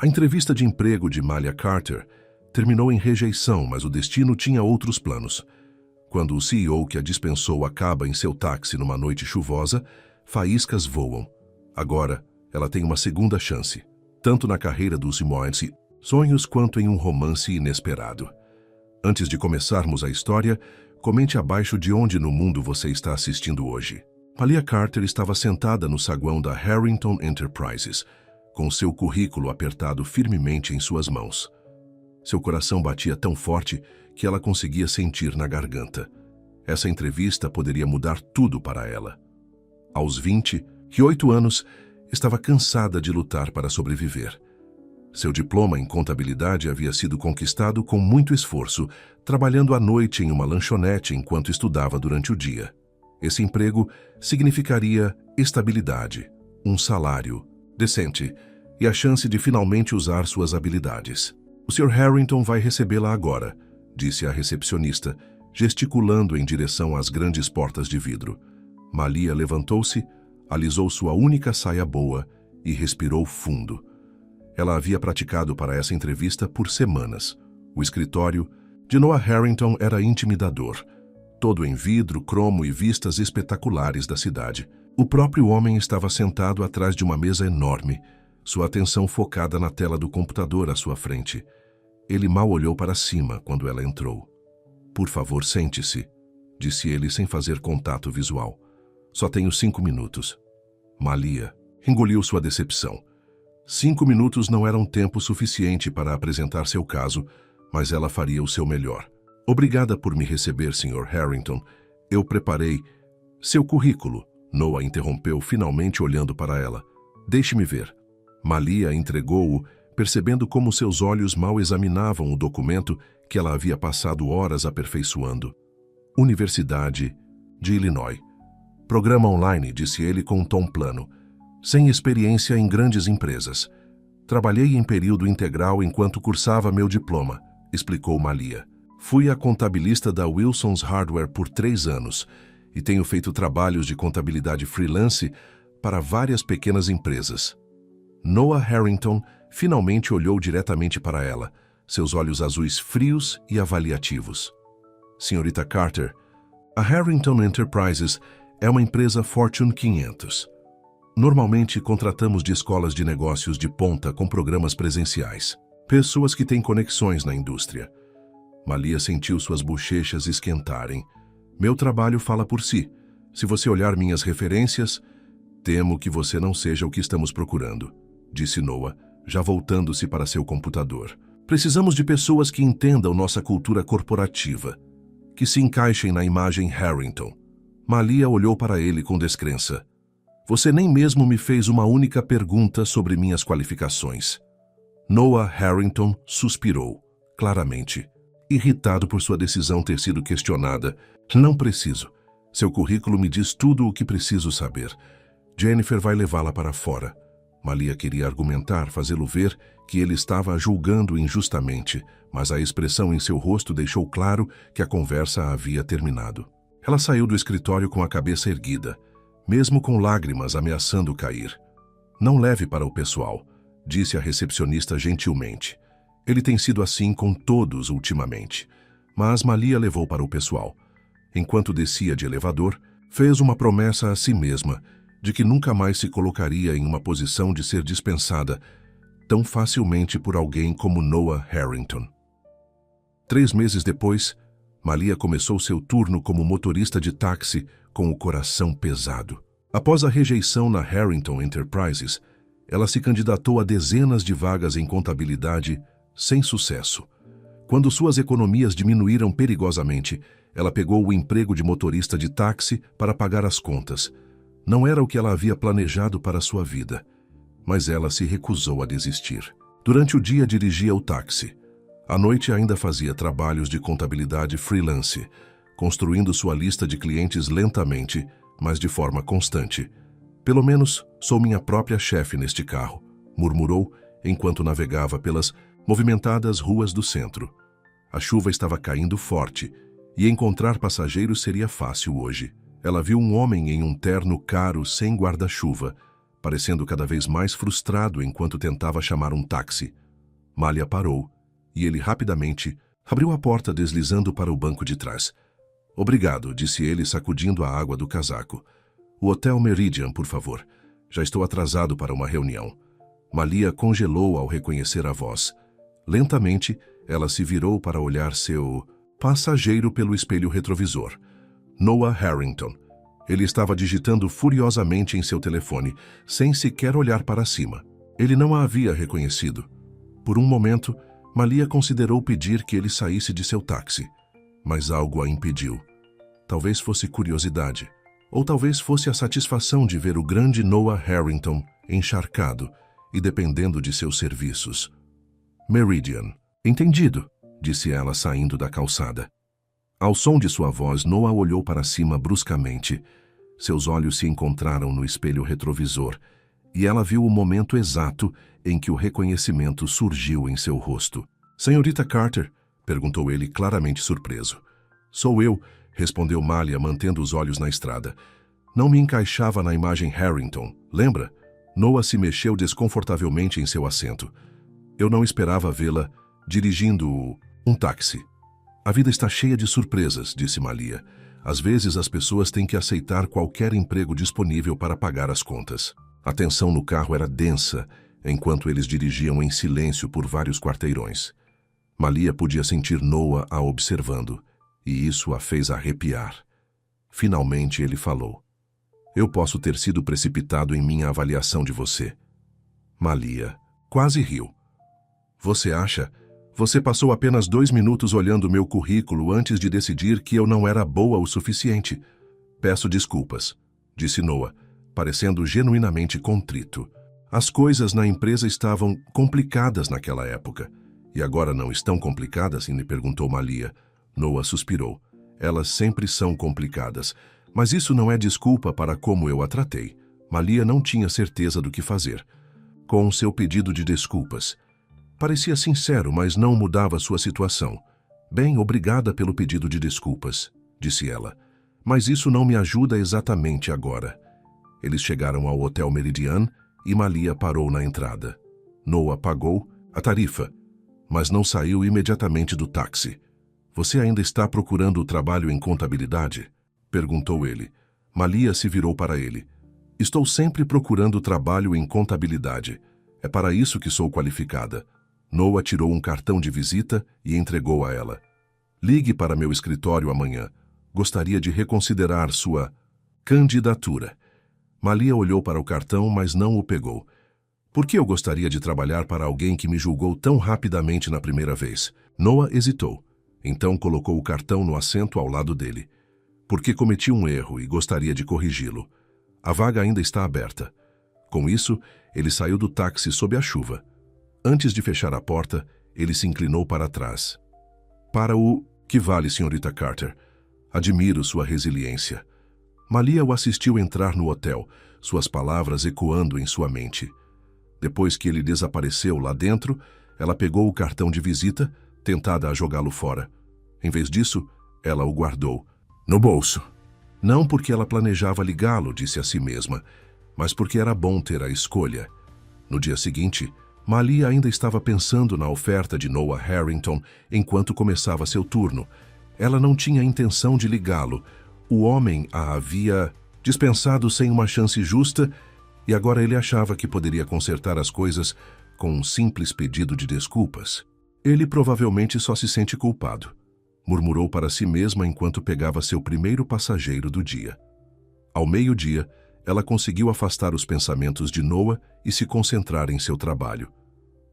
A entrevista de emprego de Malia Carter terminou em rejeição, mas o destino tinha outros planos. Quando o CEO que a dispensou acaba em seu táxi numa noite chuvosa, faíscas voam. Agora, ela tem uma segunda chance, tanto na carreira dos Simoense sonhos quanto em um romance inesperado. Antes de começarmos a história, comente abaixo de onde no mundo você está assistindo hoje. Malia Carter estava sentada no saguão da Harrington Enterprises, com seu currículo apertado firmemente em suas mãos. Seu coração batia tão forte que ela conseguia sentir na garganta. Essa entrevista poderia mudar tudo para ela. Aos 28 anos, estava cansada de lutar para sobreviver. Seu diploma em contabilidade havia sido conquistado com muito esforço, trabalhando à noite em uma lanchonete enquanto estudava durante o dia. Esse emprego significaria estabilidade, um salário decente e a chance de finalmente usar suas habilidades. "O Sr. Harrington vai recebê-la agora", disse a recepcionista, gesticulando em direção às grandes portas de vidro. Malia levantou-se, alisou sua única saia boa e respirou fundo. Ela havia praticado para essa entrevista por semanas. O escritório de Noah Harrington era intimidador, todo em vidro, cromo e vistas espetaculares da cidade. O próprio homem estava sentado atrás de uma mesa enorme, sua atenção focada na tela do computador à sua frente. Ele mal olhou para cima quando ela entrou. "Por favor, sente-se", disse ele sem fazer contato visual. "Só tenho 5 minutos. Malia engoliu sua decepção. 5 minutos não eram tempo suficiente para apresentar seu caso, mas ela faria o seu melhor. "Obrigada por me receber, Sr. Harrington. Eu preparei seu currículo", Noah interrompeu, finalmente olhando para ela. "Deixe-me ver." Malia entregou-o, percebendo como seus olhos mal examinavam o documento que ela havia passado horas aperfeiçoando. "Universidade de Illinois. Programa online", disse ele com um tom plano. "Sem experiência em grandes empresas. Trabalhei em período integral enquanto cursava meu diploma", explicou Malia. "Fui a contabilista da Wilson's Hardware por 3 anos e tenho feito trabalhos de contabilidade freelance para várias pequenas empresas." Noah Harrington finalmente olhou diretamente para ela, seus olhos azuis frios e avaliativos. "Senhorita Carter, a Harrington Enterprises é uma empresa Fortune 500. Normalmente contratamos de escolas de negócios de ponta com programas presenciais, pessoas que têm conexões na indústria." Malia sentiu suas bochechas esquentarem. "Meu trabalho fala por si. Se você olhar minhas referências, temo que você não seja o que estamos procurando", disse Noah, já voltando-se para seu computador. "Precisamos de pessoas que entendam nossa cultura corporativa, que se encaixem na imagem Harrington." Malia olhou para ele com descrença. "Você nem mesmo me fez uma única pergunta sobre minhas qualificações." Noah Harrington suspirou, claramente, irritado por sua decisão ter sido questionada. "Não preciso. Seu currículo me diz tudo o que preciso saber. Jennifer vai levá-la para fora." Malia queria argumentar, fazê-lo ver que ele estava a julgando injustamente, mas a expressão em seu rosto deixou claro que a conversa havia terminado. Ela saiu do escritório com a cabeça erguida, mesmo com lágrimas ameaçando cair. "Não leve para o pessoal", disse a recepcionista gentilmente. "Ele tem sido assim com todos ultimamente." Mas Malia levou para o pessoal. Enquanto descia de elevador, fez uma promessa a si mesma de que nunca mais se colocaria em uma posição de ser dispensada tão facilmente por alguém como Noah Harrington. 3 meses depois, Malia começou seu turno como motorista de táxi com o coração pesado. Após a rejeição na Harrington Enterprises, ela se candidatou a dezenas de vagas em contabilidade sem sucesso. Quando suas economias diminuíram perigosamente, ela pegou o emprego de motorista de táxi para pagar as contas. Não era o que ela havia planejado para sua vida, mas ela se recusou a desistir. Durante o dia dirigia o táxi. À noite ainda fazia trabalhos de contabilidade freelance, construindo sua lista de clientes lentamente, mas de forma constante. "Pelo menos sou minha própria chefe neste carro", murmurou enquanto navegava pelas movimentadas ruas do centro. A chuva estava caindo forte e encontrar passageiros seria fácil hoje. Ela viu um homem em um terno caro sem guarda-chuva, parecendo cada vez mais frustrado enquanto tentava chamar um táxi. Malia parou, e ele rapidamente abriu a porta deslizando para o banco de trás. "Obrigado", disse ele sacudindo a água do casaco. "O Hotel Meridian, por favor. Já estou atrasado para uma reunião." Malia congelou ao reconhecer a voz. Lentamente, ela se virou para olhar seu passageiro pelo espelho retrovisor. Noah Harrington. Ele estava digitando furiosamente em seu telefone, sem sequer olhar para cima. Ele não a havia reconhecido. Por um momento, Malia considerou pedir que ele saísse de seu táxi, mas algo a impediu. Talvez fosse curiosidade, ou talvez fosse a satisfação de ver o grande Noah Harrington encharcado e dependendo de seus serviços. "Meridian." "Entendido", disse ela saindo da calçada. Ao som de sua voz, Noah olhou para cima bruscamente. Seus olhos se encontraram no espelho retrovisor, e ela viu o momento exato em que o reconhecimento surgiu em seu rosto. "Senhorita Carter?", perguntou ele, claramente surpreso. "Sou eu", respondeu Malia, mantendo os olhos na estrada. "Não me encaixava na imagem Harrington, lembra?" Noah se mexeu desconfortavelmente em seu assento. "Eu não esperava vê-la dirigindo um táxi." "A vida está cheia de surpresas", disse Malia. "Às vezes as pessoas têm que aceitar qualquer emprego disponível para pagar as contas." A tensão no carro era densa, enquanto eles dirigiam em silêncio por vários quarteirões. Malia podia sentir Noah a observando, e isso a fez arrepiar. Finalmente ele falou. "Eu posso ter sido precipitado em minha avaliação de você." Malia quase riu. "Você acha? Você passou apenas 2 minutos olhando meu currículo antes de decidir que eu não era boa o suficiente." "Peço desculpas", disse Noah, parecendo genuinamente contrito. As coisas na empresa estavam complicadas naquela época. "E agora não estão complicadas?", lhe perguntou Malia. Noah suspirou. "Elas sempre são complicadas, mas isso não é desculpa para como eu a tratei." Malia não tinha certeza do que fazer. Com seu pedido de desculpas. Parecia sincero, mas não mudava sua situação. "Bem, obrigada pelo pedido de desculpas", disse ela. "Mas isso não me ajuda exatamente agora." Eles chegaram ao Hotel Meridian e Malia parou na entrada. Noah pagou a tarifa, mas não saiu imediatamente do táxi. "Você ainda está procurando o trabalho em contabilidade?", perguntou ele. Malia se virou para ele. "Estou sempre procurando trabalho em contabilidade. É para isso que sou qualificada." Noah tirou um cartão de visita e entregou a ela. "Ligue para meu escritório amanhã. Gostaria de reconsiderar sua candidatura." Malia olhou para o cartão, mas não o pegou. "Por que eu gostaria de trabalhar para alguém que me julgou tão rapidamente na primeira vez?" Noah hesitou. Então colocou o cartão no assento ao lado dele. "Porque cometi um erro e gostaria de corrigi-lo. A vaga ainda está aberta." Com isso, ele saiu do táxi sob a chuva. Antes de fechar a porta, ele se inclinou para trás. "Para o que vale, senhorita Carter. Admiro sua resiliência." Malia o assistiu entrar no hotel, suas palavras ecoando em sua mente. Depois que ele desapareceu lá dentro, ela pegou o cartão de visita, tentada a jogá-lo fora. Em vez disso, ela o guardou no bolso. Não porque ela planejava ligá-lo, disse a si mesma, mas porque era bom ter a escolha. No dia seguinte, Malia ainda estava pensando na oferta de Noah Harrington enquanto começava seu turno. Ela não tinha intenção de ligá-lo. O homem a havia dispensado sem uma chance justa e agora ele achava que poderia consertar as coisas com um simples pedido de desculpas. Ele provavelmente só se sente culpado, murmurou para si mesma enquanto pegava seu primeiro passageiro do dia. Ao meio-dia, ela conseguiu afastar os pensamentos de Noah e se concentrar em seu trabalho.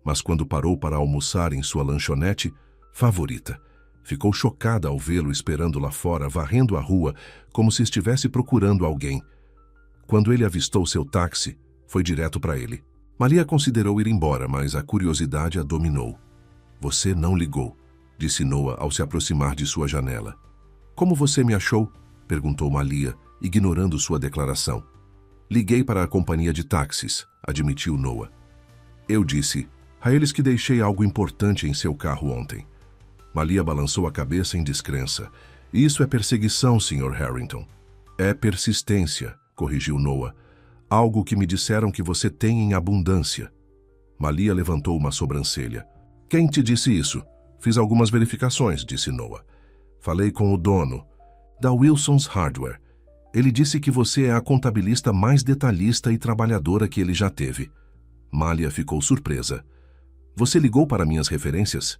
Mas quando parou para almoçar em sua lanchonete favorita, ficou chocada ao vê-lo esperando lá fora, varrendo a rua, como se estivesse procurando alguém. Quando ele avistou seu táxi, foi direto para ele. Malia considerou ir embora, mas a curiosidade a dominou. "Você não ligou", disse Noah ao se aproximar de sua janela. "Como você me achou?", perguntou Malia, ignorando sua declaração. "Liguei para a companhia de táxis", admitiu Noah. "Eu disse a eles que deixei algo importante em seu carro ontem." Malia balançou a cabeça em descrença. "Isso é perseguição, Sr. Harrington." "É persistência", corrigiu Noah. Algo que me disseram que você tem em abundância. Malia levantou uma sobrancelha. Quem te disse isso? Fiz algumas verificações, disse Noah. Falei com o dono, da Wilson's Hardware. Ele disse que você é a contabilista mais detalhista e trabalhadora que ele já teve. Malia ficou surpresa. Você ligou para minhas referências?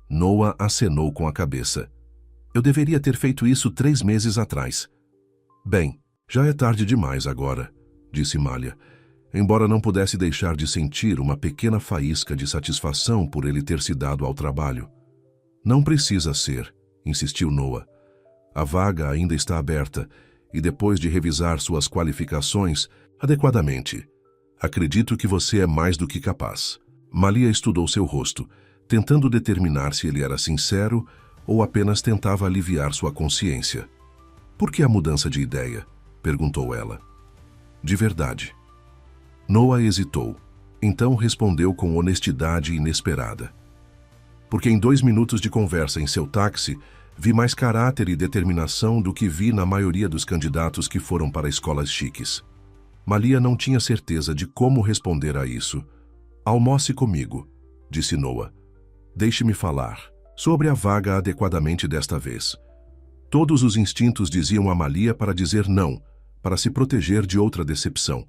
Noah acenou com a cabeça. Eu deveria ter feito isso 3 meses atrás. Bem, já é tarde demais agora, disse Malia, embora não pudesse deixar de sentir uma pequena faísca de satisfação por ele ter se dado ao trabalho. Não precisa ser, insistiu Noah. A vaga ainda está aberta e depois de revisar suas qualificações adequadamente, acredito que você é mais do que capaz. Malia estudou seu rosto, tentando determinar se ele era sincero ou apenas tentava aliviar sua consciência. Por que a mudança de ideia? Perguntou ela. De verdade. Noah hesitou, então respondeu com honestidade inesperada. Porque em 2 minutos de conversa em seu táxi, vi mais caráter e determinação do que vi na maioria dos candidatos que foram para escolas chiques. Malia não tinha certeza de como responder a isso. Almoce comigo, disse Noah. Deixe-me falar sobre a vaga adequadamente desta vez. Todos os instintos diziam a Malia para dizer não, para se proteger de outra decepção,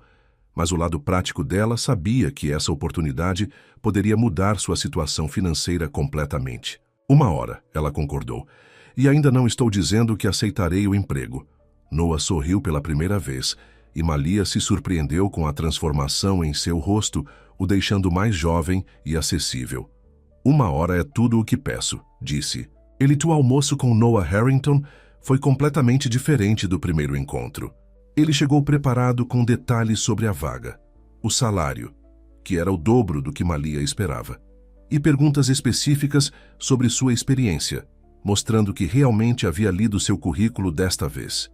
mas o lado prático dela sabia que essa oportunidade poderia mudar sua situação financeira completamente. 1 hora, ela concordou. E ainda não estou dizendo que aceitarei o emprego. Noah sorriu pela primeira vez, e Malia se surpreendeu com a transformação em seu rosto, o deixando mais jovem e acessível. 1 hora é tudo o que peço, disse. O almoço com Noah Harrington foi completamente diferente do primeiro encontro. Ele chegou preparado com detalhes sobre a vaga, o salário, que era o dobro do que Malia esperava, e perguntas específicas sobre sua experiência, mostrando que realmente havia lido seu currículo desta vez.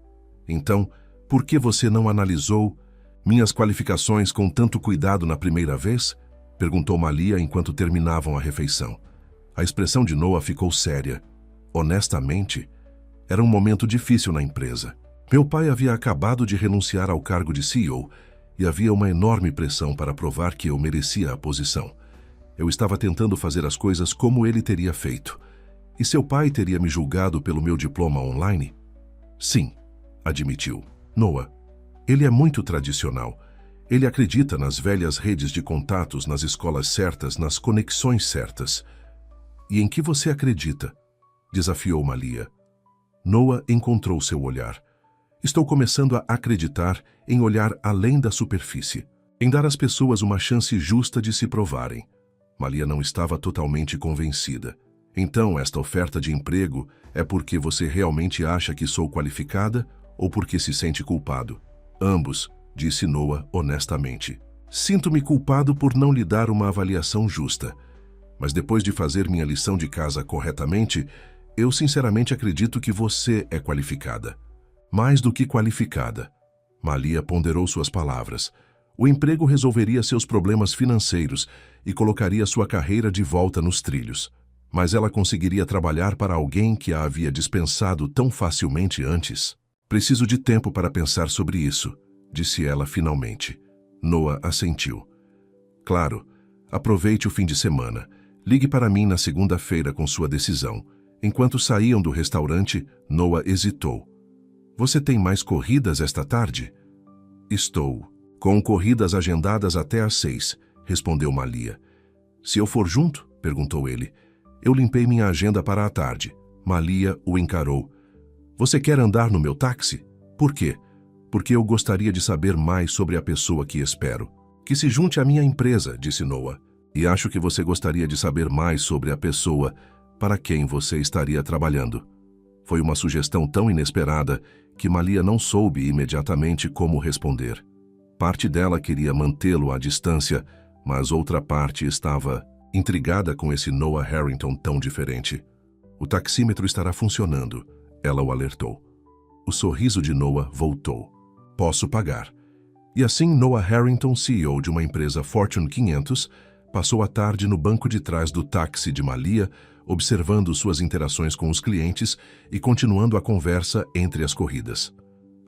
Então, por que você não analisou minhas qualificações com tanto cuidado na primeira vez? Perguntou Malia enquanto terminavam a refeição. A expressão de Noah ficou séria. Honestamente, era um momento difícil na empresa. Meu pai havia acabado de renunciar ao cargo de CEO e havia uma enorme pressão para provar que eu merecia a posição. Eu estava tentando fazer as coisas como ele teria feito. E seu pai teria me julgado pelo meu diploma online? Sim, admitiu. Noah, ele é muito tradicional. Ele acredita nas velhas redes de contatos, nas escolas certas, nas conexões certas. E em que você acredita? Desafiou Malia. Noah encontrou seu olhar. Estou começando a acreditar em olhar além da superfície, em dar às pessoas uma chance justa de se provarem. Malia não estava totalmente convencida. Então, esta oferta de emprego é porque você realmente acha que sou qualificada ou porque se sente culpado? Ambos, disse Noah honestamente. Sinto-me culpado por não lhe dar uma avaliação justa. Mas depois de fazer minha lição de casa corretamente, eu sinceramente acredito que você é qualificada. Mais do que qualificada. Malia ponderou suas palavras. O emprego resolveria seus problemas financeiros e colocaria sua carreira de volta nos trilhos. Mas ela conseguiria trabalhar para alguém que a havia dispensado tão facilmente antes? Preciso de tempo para pensar sobre isso, disse ela finalmente. Noah assentiu. Claro, aproveite o fim de semana. Ligue para mim na segunda-feira com sua decisão. Enquanto saíam do restaurante, Noah hesitou. Você tem mais corridas esta tarde? Estou. Com corridas agendadas até às 6, respondeu Malia. Se eu for junto? Perguntou ele. Eu limpei minha agenda para a tarde. Malia o encarou. Você quer andar no meu táxi? Por quê? Porque eu gostaria de saber mais sobre a pessoa que espero. Que se junte à minha empresa, disse Noah. E acho que você gostaria de saber mais sobre a pessoa para quem você estaria trabalhando. Foi uma sugestão tão inesperada que Malia não soube imediatamente como responder. Parte dela queria mantê-lo à distância, mas outra parte estava intrigada com esse Noah Harrington tão diferente. O taxímetro estará funcionando, ela o alertou. O sorriso de Noah voltou. Posso pagar. E assim Noah Harrington, CEO de uma empresa Fortune 500, passou a tarde no banco de trás do táxi de Malia, observando suas interações com os clientes e continuando a conversa entre as corridas.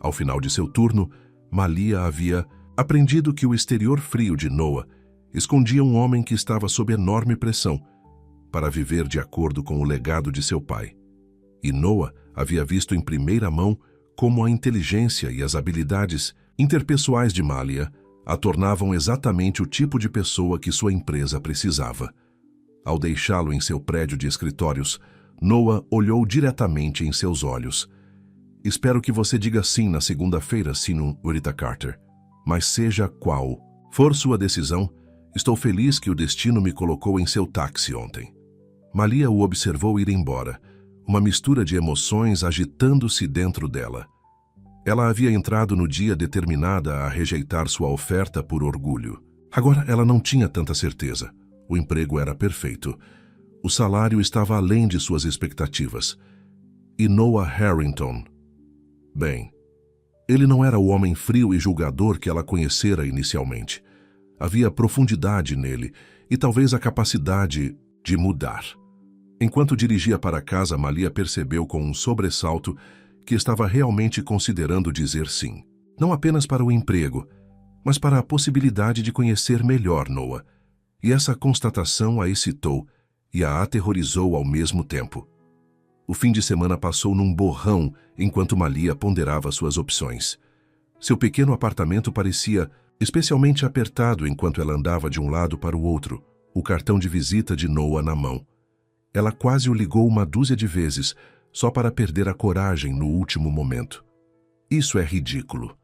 Ao final de seu turno, Malia havia aprendido que o exterior frio de Noah escondia um homem que estava sob enorme pressão para viver de acordo com o legado de seu pai. E Noah havia visto em primeira mão como a inteligência e as habilidades interpessoais de Malia a tornavam exatamente o tipo de pessoa que sua empresa precisava. Ao deixá-lo em seu prédio de escritórios, Noah olhou diretamente em seus olhos. Espero que você diga sim na segunda-feira, Sr. Urita Carter. Mas seja qual for sua decisão, estou feliz que o destino me colocou em seu táxi ontem. Malia o observou ir embora, uma mistura de emoções agitando-se dentro dela. Ela havia entrado no dia determinada a rejeitar sua oferta por orgulho. Agora ela não tinha tanta certeza. O emprego era perfeito. O salário estava além de suas expectativas. E Noah Harrington... Bem, ele não era o homem frio e julgador que ela conhecera inicialmente. Havia profundidade nele e talvez a capacidade de mudar. Enquanto dirigia para casa, Malia percebeu com um sobressalto que estava realmente considerando dizer sim. Não apenas para o emprego, mas para a possibilidade de conhecer melhor Noah. E essa constatação a excitou e a aterrorizou ao mesmo tempo. O fim de semana passou num borrão enquanto Malia ponderava suas opções. Seu pequeno apartamento parecia especialmente apertado enquanto ela andava de um lado para o outro, o cartão de visita de Noah na mão. Ela quase o ligou uma dúzia de vezes, só para perder a coragem no último momento. Isso é ridículo,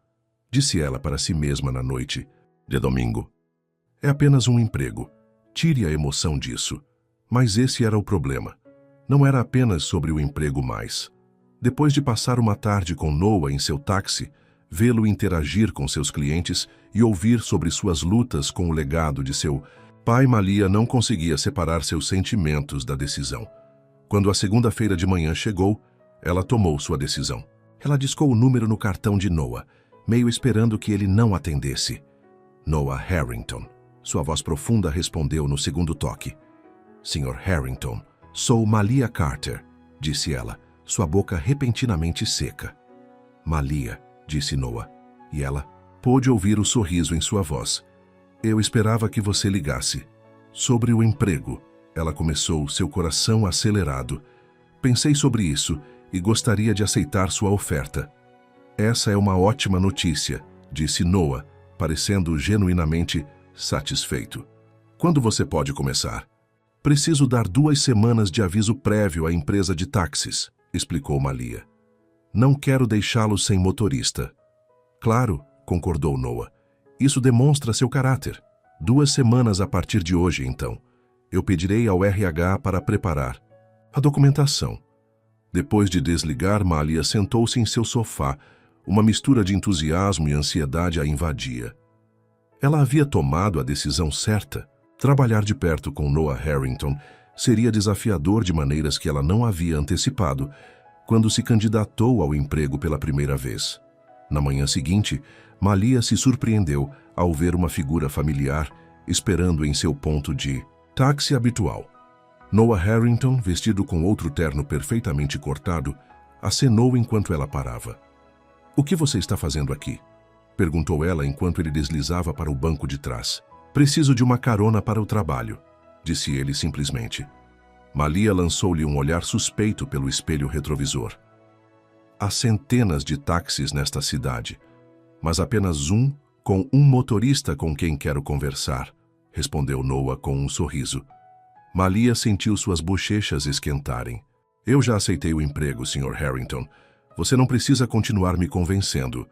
disse ela para si mesma na noite de domingo. É apenas um emprego. Tire a emoção disso. Mas esse era o problema. Não era apenas sobre o emprego mais. Depois de passar uma tarde com Noah em seu táxi, vê-lo interagir com seus clientes e ouvir sobre suas lutas com o legado de seu pai, Malia não conseguia separar seus sentimentos da decisão. Quando a segunda-feira de manhã chegou, ela tomou sua decisão. Ela discou o número no cartão de Noah, meio esperando que ele não atendesse. Noah Harrington. Sua voz profunda respondeu no segundo toque. Sr. Harrington, sou Malia Carter, disse ela, sua boca repentinamente seca. Malia, disse Noah, e ela pôde ouvir o sorriso em sua voz. Eu esperava que você ligasse. Sobre o emprego, ela começou, seu coração acelerado. Pensei sobre isso e gostaria de aceitar sua oferta. Essa é uma ótima notícia, disse Noah, parecendo genuinamente satisfeito. Quando você pode começar? Preciso dar 2 semanas de aviso prévio à empresa de táxis, explicou Malia. Não quero deixá-lo sem motorista. Claro, concordou Noah. Isso demonstra seu caráter. 2 semanas a partir de hoje, então. Eu pedirei ao RH para preparar a documentação. Depois de desligar, Malia sentou-se em seu sofá. Uma mistura de entusiasmo e ansiedade a invadia. Ela havia tomado a decisão certa. Trabalhar de perto com Noah Harrington seria desafiador de maneiras que ela não havia antecipado quando se candidatou ao emprego pela primeira vez. Na manhã seguinte, Malia se surpreendeu ao ver uma figura familiar esperando em seu ponto de táxi habitual. Noah Harrington, vestido com outro terno perfeitamente cortado, acenou enquanto ela parava. — O que você está fazendo aqui? Perguntou ela enquanto ele deslizava para o banco de trás. Preciso de uma carona para o trabalho, disse ele simplesmente. Malia lançou-lhe um olhar suspeito pelo espelho retrovisor. Há centenas de táxis nesta cidade, mas apenas um com um motorista com quem quero conversar, respondeu Noah com um sorriso. Malia sentiu suas bochechas esquentarem. Eu já aceitei o emprego, Sr. Harrington. Você não precisa continuar me convencendo.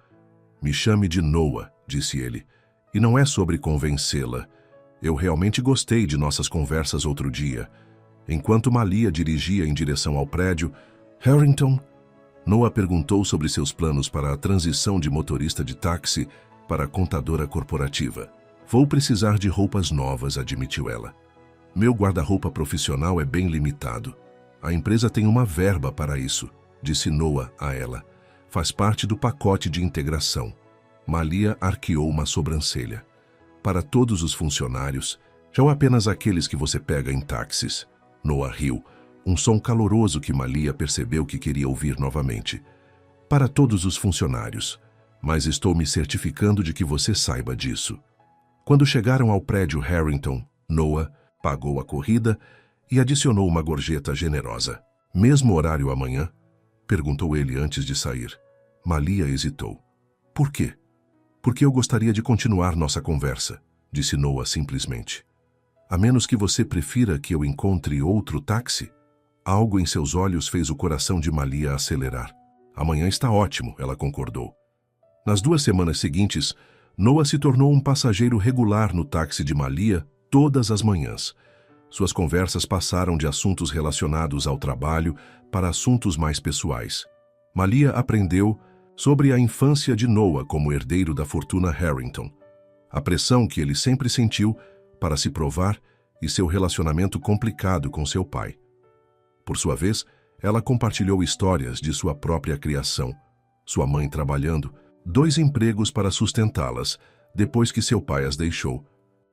Me chame de Noah, disse ele. E não é sobre convencê-la. Eu realmente gostei de nossas conversas outro dia. Enquanto Malia dirigia em direção ao prédio, Harrington... Noah perguntou sobre seus planos para a transição de motorista de táxi para contadora corporativa. Vou precisar de roupas novas, admitiu ela. Meu guarda-roupa profissional é bem limitado. A empresa tem uma verba para isso, disse Noah a ela. Faz parte do pacote de integração. Malia arqueou uma sobrancelha. Para todos os funcionários, ou apenas aqueles que você pega em táxis? Noah riu, um som caloroso que Malia percebeu que queria ouvir novamente. Para todos os funcionários. mas estou me certificando de que você saiba disso. Quando chegaram ao prédio Harrington, Noah pagou a corrida e adicionou uma gorjeta generosa. Mesmo horário amanhã? Perguntou ele antes de sair. Malia hesitou. Por quê? Porque eu gostaria de continuar nossa conversa, disse Noah simplesmente. A menos que você prefira que eu encontre outro táxi? Algo em seus olhos fez o coração de Malia acelerar. Amanhã está ótimo, ela concordou. Nas 2 semanas seguintes, Noah se tornou um passageiro regular no táxi de Malia todas as manhãs. Suas conversas passaram de assuntos relacionados ao trabalho para assuntos mais pessoais. Malia aprendeu sobre a infância de Noah como herdeiro da fortuna Harrington, a pressão que ele sempre sentiu para se provar e seu relacionamento complicado com seu pai. Por sua vez, ela compartilhou histórias de sua própria criação, sua mãe trabalhando 2 empregos para sustentá-las depois que seu pai as deixou,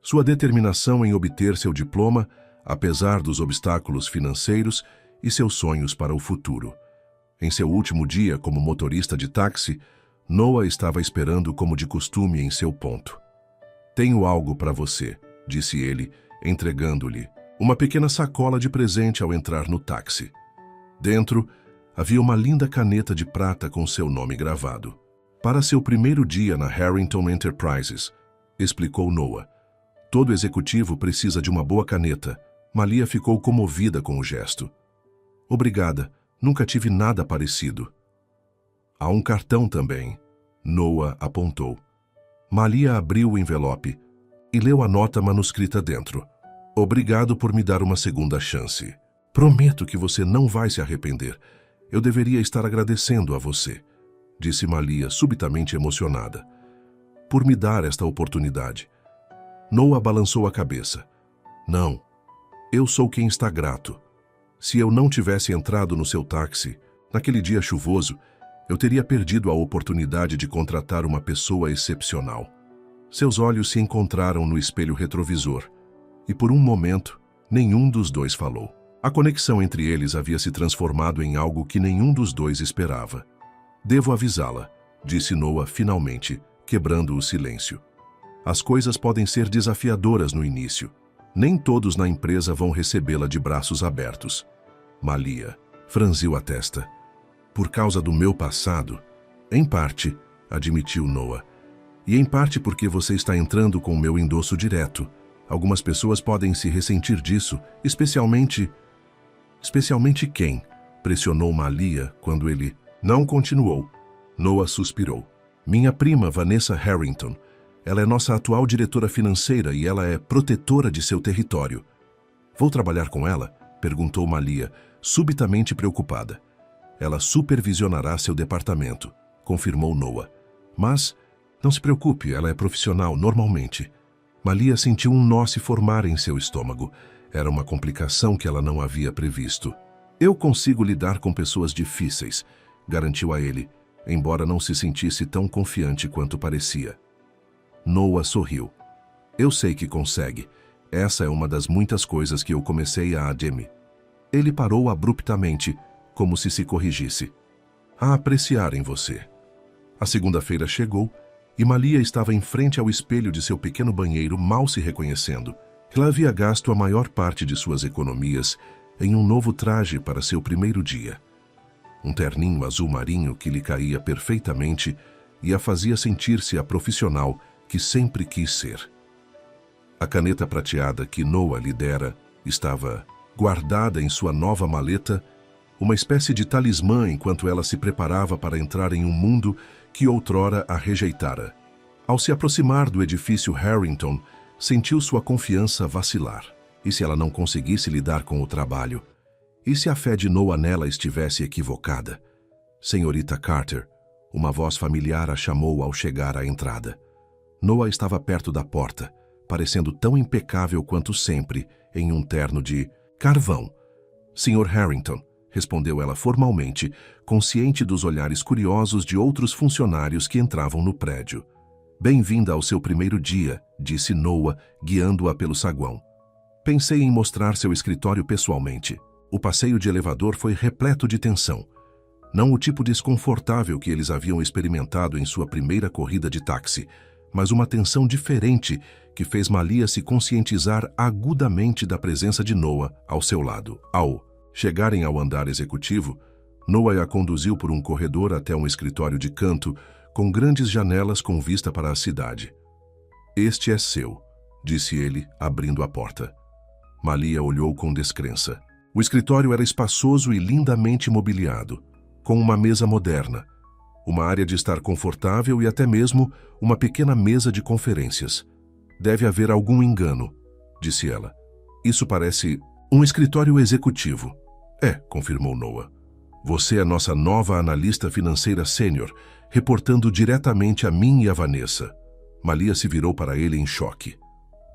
sua determinação em obter seu diploma, apesar dos obstáculos financeiros e seus sonhos para o futuro. Em seu último dia como motorista de táxi, Noah estava esperando como de costume em seu ponto. Tenho algo para você, disse ele, entregando-lhe uma pequena sacola de presente ao entrar no táxi. Dentro, havia uma linda caneta de prata com seu nome gravado. Para seu primeiro dia na Harrington Enterprises, explicou Noah. Todo executivo precisa de uma boa caneta. Malia ficou comovida com o gesto. Obrigada, nunca tive nada parecido. Há um cartão também, Noah apontou. Malia abriu o envelope e leu a nota manuscrita dentro. Obrigado por me dar uma segunda chance. Prometo que você não vai se arrepender. Eu deveria estar agradecendo a você, disse Malia subitamente emocionada, por me dar esta oportunidade. Noah balançou a cabeça. Não, eu sou quem está grato. Se eu não tivesse entrado no seu táxi, naquele dia chuvoso, eu teria perdido a oportunidade de contratar uma pessoa excepcional. Seus olhos se encontraram no espelho retrovisor, e por um momento, nenhum dos dois falou. A conexão entre eles havia se transformado em algo que nenhum dos dois esperava. Devo avisá-la, disse Noah finalmente, quebrando o silêncio. As coisas podem ser desafiadoras no início. Nem todos na empresa vão recebê-la de braços abertos. Malia franziu a testa. Por causa do meu passado? Em parte, admitiu Noah. E em parte porque você está entrando com o meu endosso direto. Algumas pessoas podem se ressentir disso, especialmente... Especialmente quem? Pressionou Malia quando ele não continuou. Noah suspirou. Minha prima, Vanessa Harrington. Ela é nossa atual diretora financeira e ela é protetora de seu território. Vou trabalhar com ela? Perguntou Malia, subitamente preocupada. Ela supervisionará seu departamento, confirmou Noah. Mas, não se preocupe, ela é profissional normalmente. Malia sentiu um nó se formar em seu estômago. Era uma complicação que ela não havia previsto. Eu consigo lidar com pessoas difíceis, garantiu a ele, embora não se sentisse tão confiante quanto parecia. Noah sorriu. Eu sei que consegue. Essa é uma das muitas coisas que eu comecei a admitir. Ele parou abruptamente, como se corrigisse. A apreciar em você. A segunda-feira chegou e Malia estava em frente ao espelho de seu pequeno banheiro, mal se reconhecendo. Ela havia gasto a maior parte de suas economias em um novo traje para seu primeiro dia. Um terninho azul marinho que lhe caía perfeitamente e a fazia sentir-se a profissional que sempre quis ser. A caneta prateada que Noah lhe dera estava guardada em sua nova maleta, uma espécie de talismã enquanto ela se preparava para entrar em um mundo que outrora a rejeitara. Ao se aproximar do edifício Harrington, sentiu sua confiança vacilar. E se ela não conseguisse lidar com o trabalho? E se a fé de Noah nela estivesse equivocada? Senhorita Carter, uma voz familiar a chamou ao chegar à entrada. Noah estava perto da porta, parecendo tão impecável quanto sempre, em um terno de carvão. Sr. Harrington, respondeu ela formalmente, consciente dos olhares curiosos de outros funcionários que entravam no prédio. Bem-vinda ao seu primeiro dia, disse Noah, guiando-a pelo saguão. Pensei em mostrar seu escritório pessoalmente. O passeio de elevador foi repleto de tensão. Não o tipo desconfortável que eles haviam experimentado em sua primeira corrida de táxi, mas uma tensão diferente que fez Malia se conscientizar agudamente da presença de Noah ao seu lado. Ao chegarem ao andar executivo, Noah a conduziu por um corredor até um escritório de canto com grandes janelas com vista para a cidade. "Este é seu", disse ele, abrindo a porta. Malia olhou com descrença. O escritório era espaçoso e lindamente mobiliado, com uma mesa moderna, uma área de estar confortável e até mesmo uma pequena mesa de conferências. "Deve haver algum engano", disse ela. "Isso parece um escritório executivo." "É", confirmou Noah. "Você é nossa nova analista financeira sênior, reportando diretamente a mim e a Vanessa." Malia se virou para ele em choque.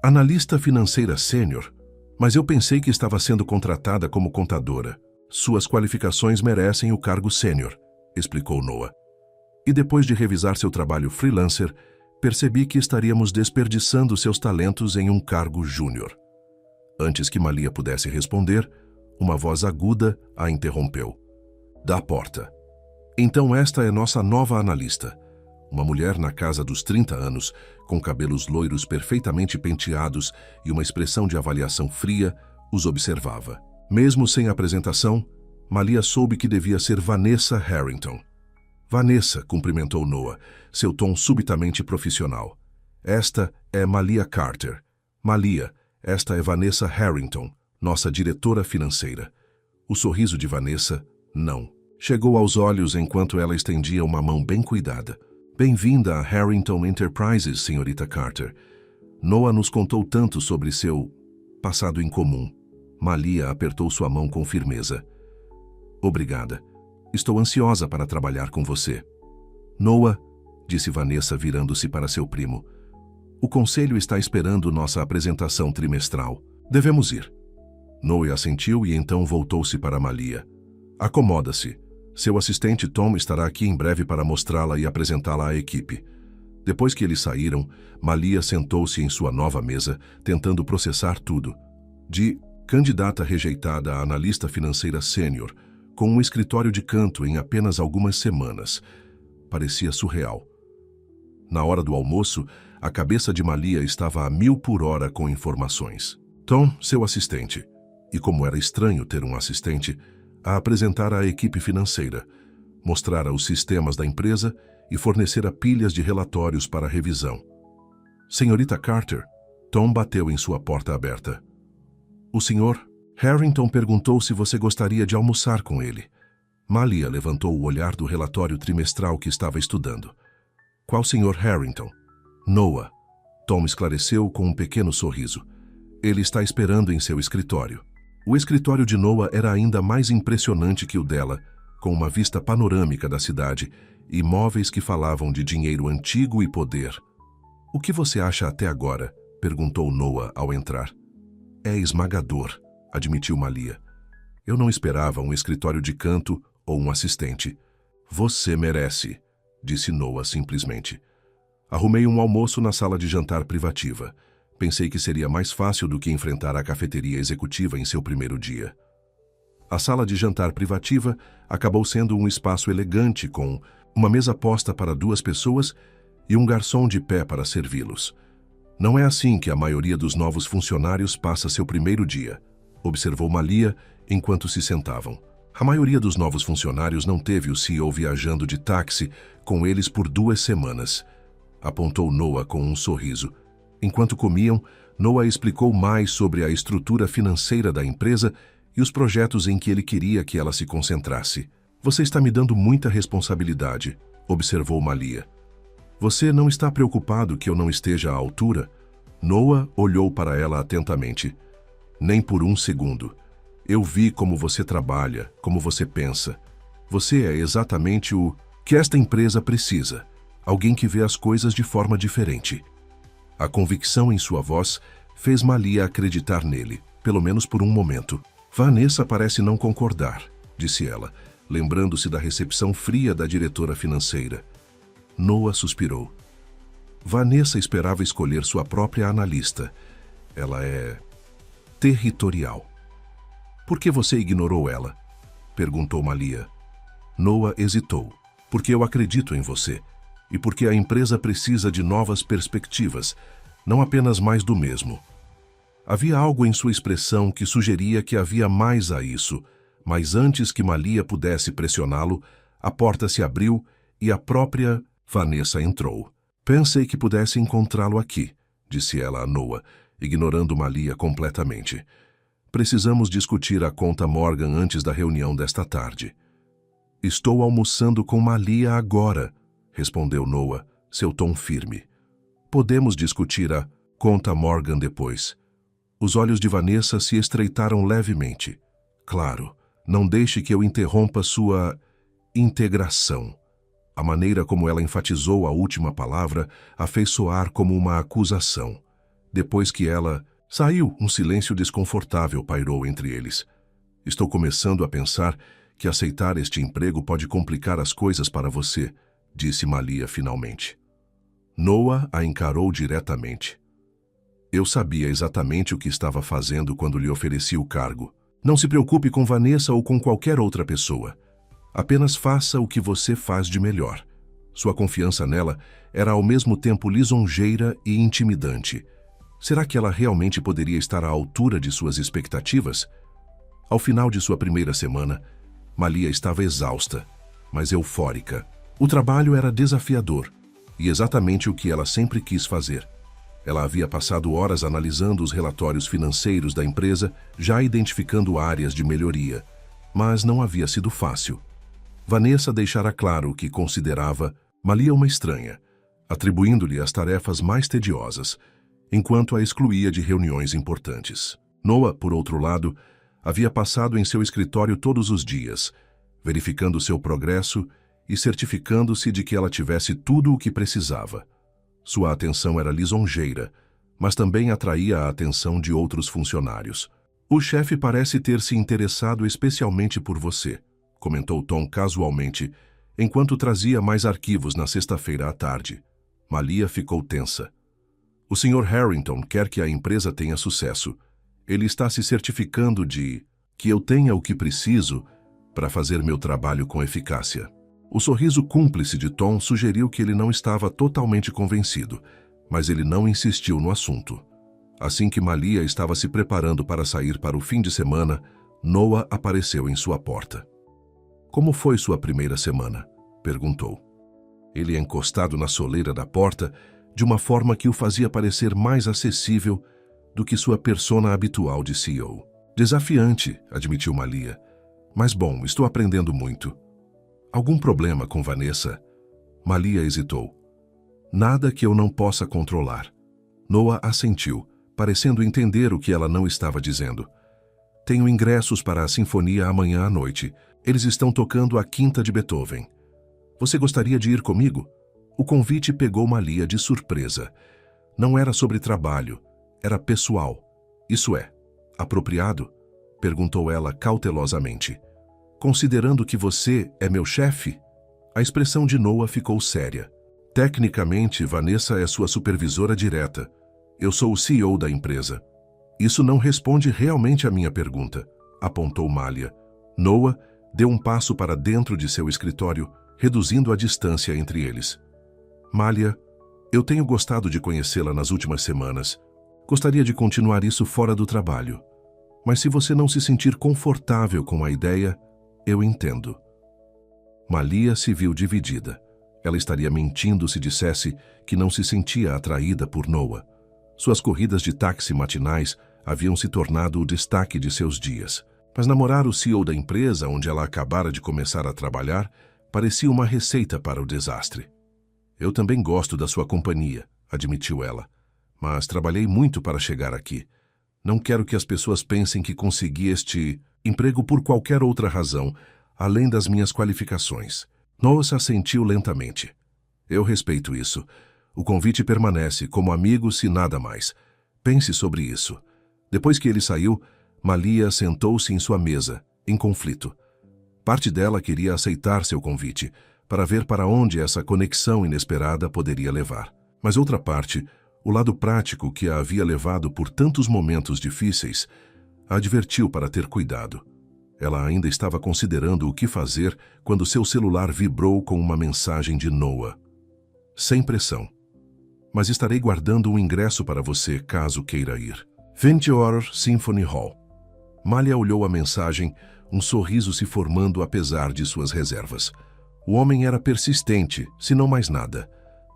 "Analista financeira sênior? Mas eu pensei que estava sendo contratada como contadora." "Suas qualificações merecem o cargo sênior", explicou Noah. "E depois de revisar seu trabalho freelancer, percebi que estaríamos desperdiçando seus talentos em um cargo júnior." Antes que Malia pudesse responder, uma voz aguda a interrompeu. Da porta. "Então esta é nossa nova analista." Uma mulher na casa dos 30 anos, com cabelos loiros perfeitamente penteados e uma expressão de avaliação fria, os observava. Mesmo sem apresentação, Malia soube que devia ser Vanessa Harrington. "Vanessa", cumprimentou Noah, seu tom subitamente profissional. "Esta é Malia Carter." "Malia, esta é Vanessa Harrington, nossa diretora financeira." O sorriso de Vanessa, não, chegou aos olhos enquanto ela estendia uma mão bem cuidada. "Bem-vinda a Harrington Enterprises, senhorita Carter. Noah nos contou tanto sobre seu passado em comum." Malia apertou sua mão com firmeza. "Obrigada. Estou ansiosa para trabalhar com você." "Noah", disse Vanessa virando-se para seu primo, "o conselho está esperando nossa apresentação trimestral. Devemos ir." Noah assentiu e então voltou-se para Malia. "Acomoda-se. Seu assistente Tom estará aqui em breve para mostrá-la e apresentá-la à equipe." Depois que eles saíram, Malia sentou-se em sua nova mesa, tentando processar tudo. De candidata rejeitada a analista financeira sênior, com um escritório de canto em apenas algumas semanas. Parecia surreal. Na hora do almoço, a cabeça de Malia estava a 1000 por hora com informações. Tom, seu assistente, e como era estranho ter um assistente, a apresentar à equipe financeira, mostrar os sistemas da empresa e fornecer a pilhas de relatórios para revisão. "Senhorita Carter", Tom bateu em sua porta aberta. "O senhor Harrington perguntou se você gostaria de almoçar com ele." Malia levantou o olhar do relatório trimestral que estava estudando. "Qual senhor Harrington?" "Noah", Tom esclareceu com um pequeno sorriso. "Ele está esperando em seu escritório." O escritório de Noah era ainda mais impressionante que o dela, com uma vista panorâmica da cidade e móveis que falavam de dinheiro antigo e poder. "O que você acha até agora?", perguntou Noah ao entrar. "É esmagador", admitiu Malia. "Eu não esperava um escritório de canto ou um assistente." "Você merece", disse Noah simplesmente. "Arrumei um almoço na sala de jantar privativa. Pensei que seria mais fácil do que enfrentar a cafeteria executiva em seu primeiro dia." A sala de jantar privativa acabou sendo um espaço elegante com uma mesa posta para 2 pessoas e um garçom de pé para servi-los. "Não é assim que a maioria dos novos funcionários passa seu primeiro dia", observou Malia enquanto se sentavam. "A maioria dos novos funcionários não teve o CEO viajando de táxi com eles por 2 semanas", apontou Noah com um sorriso. Enquanto comiam, Noah explicou mais sobre a estrutura financeira da empresa e os projetos em que ele queria que ela se concentrasse. "Você está me dando muita responsabilidade", observou Malia. "Você não está preocupado que eu não esteja à altura?" Noah olhou para ela atentamente. "Nem por um segundo. Eu vi como você trabalha, como você pensa. Você é exatamente o que esta empresa precisa. Alguém que vê as coisas de forma diferente." A convicção em sua voz fez Malia acreditar nele, pelo menos por um momento. "Vanessa parece não concordar", disse ela, lembrando-se da recepção fria da diretora financeira. Noah suspirou. Vanessa esperava escolher sua própria analista. Ela é territorial. "Por que você ignorou ela?", perguntou Malia. Noah hesitou. Porque eu acredito em você. E porque a empresa precisa de novas perspectivas, não apenas mais do mesmo. Havia algo em sua expressão que sugeria que havia mais a isso, mas antes que Malia pudesse pressioná-lo, a porta se abriu e a própria Vanessa entrou. Pensei que pudesse encontrá-lo aqui, disse ela a Noah, ignorando Malia completamente. Precisamos discutir a conta Morgan antes da reunião desta tarde. Estou almoçando com Malia agora, respondeu Noah, seu tom firme. Podemos discutir a conta Morgan depois. Os olhos de Vanessa se estreitaram levemente. Claro, não deixe que eu interrompa sua integração. A maneira como ela enfatizou a última palavra a fez soar como uma acusação. Depois que ela saiu, um silêncio desconfortável pairou entre eles. Estou começando a pensar que aceitar este emprego pode complicar as coisas para você, disse Malia finalmente. Noah a encarou diretamente. Eu sabia exatamente o que estava fazendo quando lhe ofereci o cargo. Não se preocupe com Vanessa ou com qualquer outra pessoa. Apenas faça o que você faz de melhor. Sua confiança nela era ao mesmo tempo lisonjeira e intimidante. Será que ela realmente poderia estar à altura de suas expectativas? Ao final de sua primeira semana, Malia estava exausta, mas eufórica. O trabalho era desafiador e exatamente o que ela sempre quis fazer. Ela havia passado horas analisando os relatórios financeiros da empresa, já identificando áreas de melhoria, mas não havia sido fácil. Vanessa deixara claro que considerava Malia uma estranha, atribuindo-lhe as tarefas mais tediosas, enquanto a excluía de reuniões importantes. Noah, por outro lado, havia passado em seu escritório todos os dias, verificando seu progresso e certificando-se de que ela tivesse tudo o que precisava. Sua atenção era lisonjeira, mas também atraía a atenção de outros funcionários. O chefe parece ter se interessado especialmente por você, comentou Tom casualmente, enquanto trazia mais arquivos na sexta-feira à tarde. Malia ficou tensa. O Sr. Harrington quer que a empresa tenha sucesso. Ele está se certificando de que eu tenha o que preciso para fazer meu trabalho com eficácia. O sorriso cúmplice de Tom sugeriu que ele não estava totalmente convencido, mas ele não insistiu no assunto. Assim que Malia estava se preparando para sair para o fim de semana, Noah apareceu em sua porta. Como foi sua primeira semana? Perguntou. Ele encostado na soleira da porta, de uma forma que o fazia parecer mais acessível do que sua persona habitual de CEO. Desafiante, admitiu Malia. Mas bom, estou aprendendo muito. Algum problema com Vanessa? Malia hesitou. Nada que eu não possa controlar. Noah assentiu, parecendo entender o que ela não estava dizendo. Tenho ingressos para a sinfonia amanhã à noite. Eles estão tocando a Quinta de Beethoven. Você gostaria de ir comigo? O convite pegou Malia de surpresa. Não era sobre trabalho, era pessoal. Isso é, apropriado? Perguntou ela cautelosamente. Considerando que você é meu chefe? A expressão de Noah ficou séria. Tecnicamente, Vanessa é sua supervisora direta. Eu sou o CEO da empresa. Isso não responde realmente à minha pergunta, apontou Malia. Noah deu um passo para dentro de seu escritório, reduzindo a distância entre eles. Malia, eu tenho gostado de conhecê-la nas últimas semanas. Gostaria de continuar isso fora do trabalho. Mas se você não se sentir confortável com a ideia, eu entendo. Malia se viu dividida. Ela estaria mentindo se dissesse que não se sentia atraída por Noah. Suas corridas de táxi matinais haviam se tornado o destaque de seus dias. Mas namorar o CEO da empresa onde ela acabara de começar a trabalhar parecia uma receita para o desastre. Eu também gosto da sua companhia, admitiu ela. Mas trabalhei muito para chegar aqui. Não quero que as pessoas pensem que consegui este emprego por qualquer outra razão, além das minhas qualificações. Noah assentiu lentamente. Eu respeito isso. O convite permanece como amigo se nada mais. Pense sobre isso. Depois que ele saiu, Malia sentou-se em sua mesa, em conflito. Parte dela queria aceitar seu convite, para ver para onde essa conexão inesperada poderia levar. Mas outra parte, o lado prático que a havia levado por tantos momentos difíceis, a advertiu para ter cuidado. Ela ainda estava considerando o que fazer quando seu celular vibrou com uma mensagem de Noah. Sem pressão. Mas estarei guardando um ingresso para você caso queira ir. 20 horas, Symphony Hall. Malia olhou a mensagem, um sorriso se formando apesar de suas reservas. O homem era persistente, se não mais nada.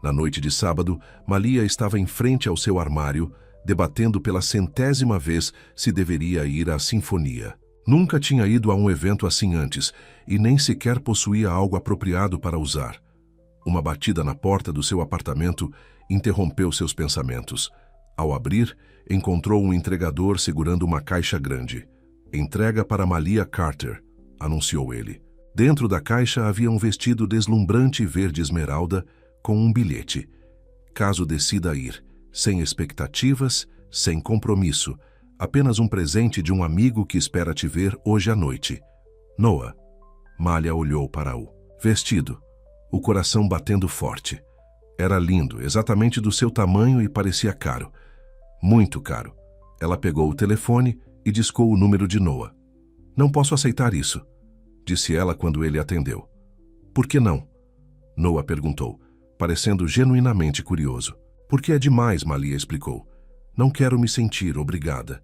Na noite de sábado, Malia estava em frente ao seu armário, debatendo pela 100ª vez se deveria ir à sinfonia. Nunca tinha ido a um evento assim antes e nem sequer possuía algo apropriado para usar. Uma batida na porta do seu apartamento interrompeu seus pensamentos. Ao abrir, encontrou um entregador segurando uma caixa grande. "Entrega para Malia Carter", anunciou ele. Dentro da caixa havia um vestido deslumbrante verde esmeralda com um bilhete. Caso decida ir, sem expectativas, sem compromisso, apenas um presente de um amigo que espera te ver hoje à noite. Noah. Malia olhou para o vestido, o coração batendo forte. Era lindo, exatamente do seu tamanho e parecia caro. Muito caro. Ela pegou o telefone e discou o número de Noah. "Não posso aceitar isso", disse ela quando ele atendeu. "Por que não?" Noah perguntou, parecendo genuinamente curioso. "Porque é demais", Malia explicou. "Não quero me sentir obrigada."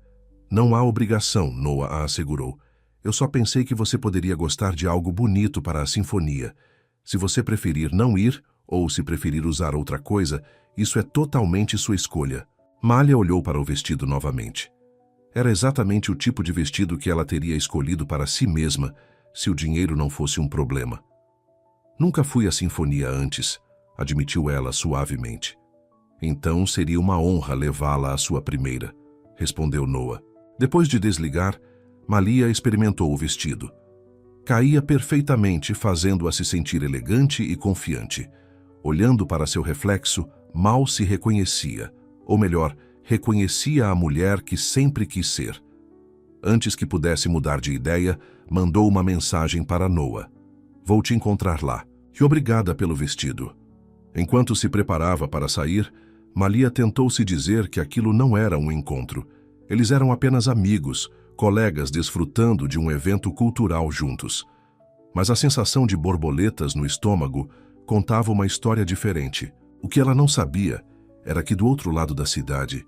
"Não há obrigação", Noah a assegurou. "Eu só pensei que você poderia gostar de algo bonito para a sinfonia. Se você preferir não ir, ou se preferir usar outra coisa, isso é totalmente sua escolha." Malia olhou para o vestido novamente. Era exatamente o tipo de vestido que ela teria escolhido para si mesma se o dinheiro não fosse um problema. "Nunca fui à sinfonia antes", admitiu ela suavemente. "Então seria uma honra levá-la à sua primeira", respondeu Noah. Depois de desligar, Malia experimentou o vestido. Caía perfeitamente, fazendo-a se sentir elegante e confiante. Olhando para seu reflexo, mal se reconhecia, ou melhor, reconhecia a mulher que sempre quis ser. Antes que pudesse mudar de ideia, mandou uma mensagem para Noah. "Vou te encontrar lá. E obrigada pelo vestido." Enquanto se preparava para sair, Malia tentou se dizer que aquilo não era um encontro. Eles eram apenas amigos, colegas desfrutando de um evento cultural juntos. Mas a sensação de borboletas no estômago contava uma história diferente. O que ela não sabia era que do outro lado da cidade,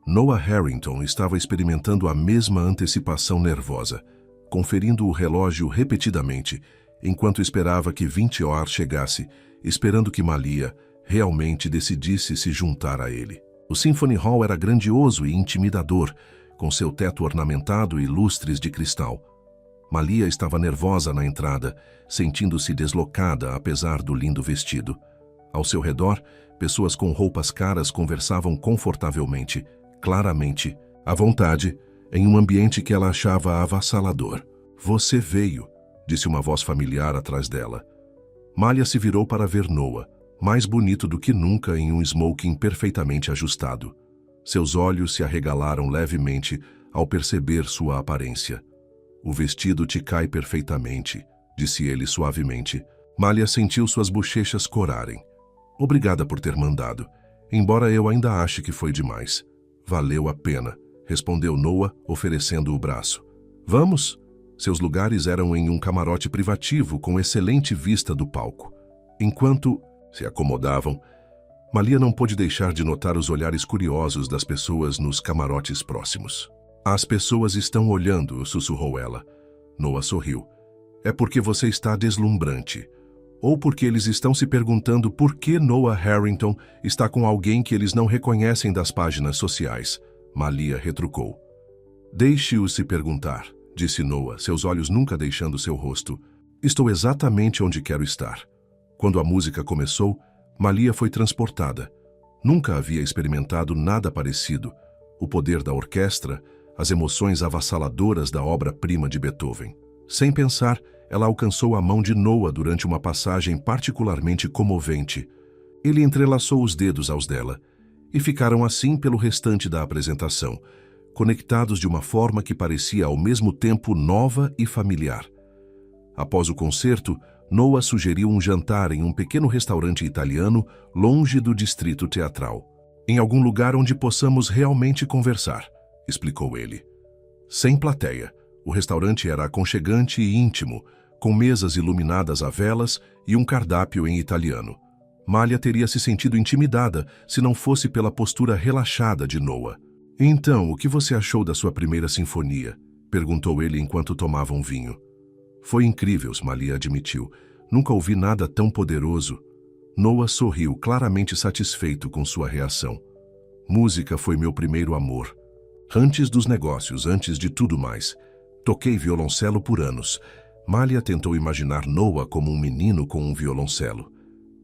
Noah Harrington estava experimentando a mesma antecipação nervosa, conferindo o relógio repetidamente, enquanto esperava que 20 horas chegasse, esperando que Malia realmente decidisse se juntar a ele. O Symphony Hall era grandioso e intimidador, com seu teto ornamentado e lustres de cristal. Malia estava nervosa na entrada, sentindo-se deslocada apesar do lindo vestido. Ao seu redor, pessoas com roupas caras conversavam confortavelmente, claramente, à vontade, em um ambiente que ela achava avassalador. "Você veio", disse uma voz familiar atrás dela. Malia se virou para ver Noah, mais bonito do que nunca em um smoking perfeitamente ajustado. Seus olhos se arregalaram levemente ao perceber sua aparência. "O vestido te cai perfeitamente", disse ele suavemente. Malia sentiu suas bochechas corarem. "Obrigada por ter mandado, embora eu ainda ache que foi demais." "Valeu a pena", respondeu Noah, oferecendo o braço. "Vamos?" Seus lugares eram em um camarote privativo com excelente vista do palco. Enquanto se acomodavam, Malia não pôde deixar de notar os olhares curiosos das pessoas nos camarotes próximos. "As pessoas estão olhando", sussurrou ela. Noah sorriu. "É porque você está deslumbrante. Ou porque eles estão se perguntando por que Noah Harrington está com alguém que eles não reconhecem das páginas sociais", Malia retrucou. "Deixe-o se perguntar", disse Noah, seus olhos nunca deixando seu rosto. "Estou exatamente onde quero estar." Quando a música começou, Malia foi transportada. Nunca havia experimentado nada parecido. O poder da orquestra, as emoções avassaladoras da obra-prima de Beethoven. Sem pensar, ela alcançou a mão de Noah durante uma passagem particularmente comovente. Ele entrelaçou os dedos aos dela, e ficaram assim pelo restante da apresentação, conectados de uma forma que parecia ao mesmo tempo nova e familiar. Após o concerto, Noah sugeriu um jantar em um pequeno restaurante italiano longe do distrito teatral. "Em algum lugar onde possamos realmente conversar", explicou ele. "Sem plateia", O restaurante era aconchegante e íntimo, com mesas iluminadas a velas e um cardápio em italiano. Malia teria se sentido intimidada se não fosse pela postura relaxada de Noah. "Então, o que você achou da sua primeira sinfonia?" perguntou ele enquanto tomavam vinho. "Foi incrível", Malia admitiu. "Nunca ouvi nada tão poderoso." Noah sorriu, claramente satisfeito com sua reação. "Música foi meu primeiro amor. Antes dos negócios, antes de tudo mais. Toquei violoncelo por anos." Malia tentou imaginar Noah como um menino com um violoncelo.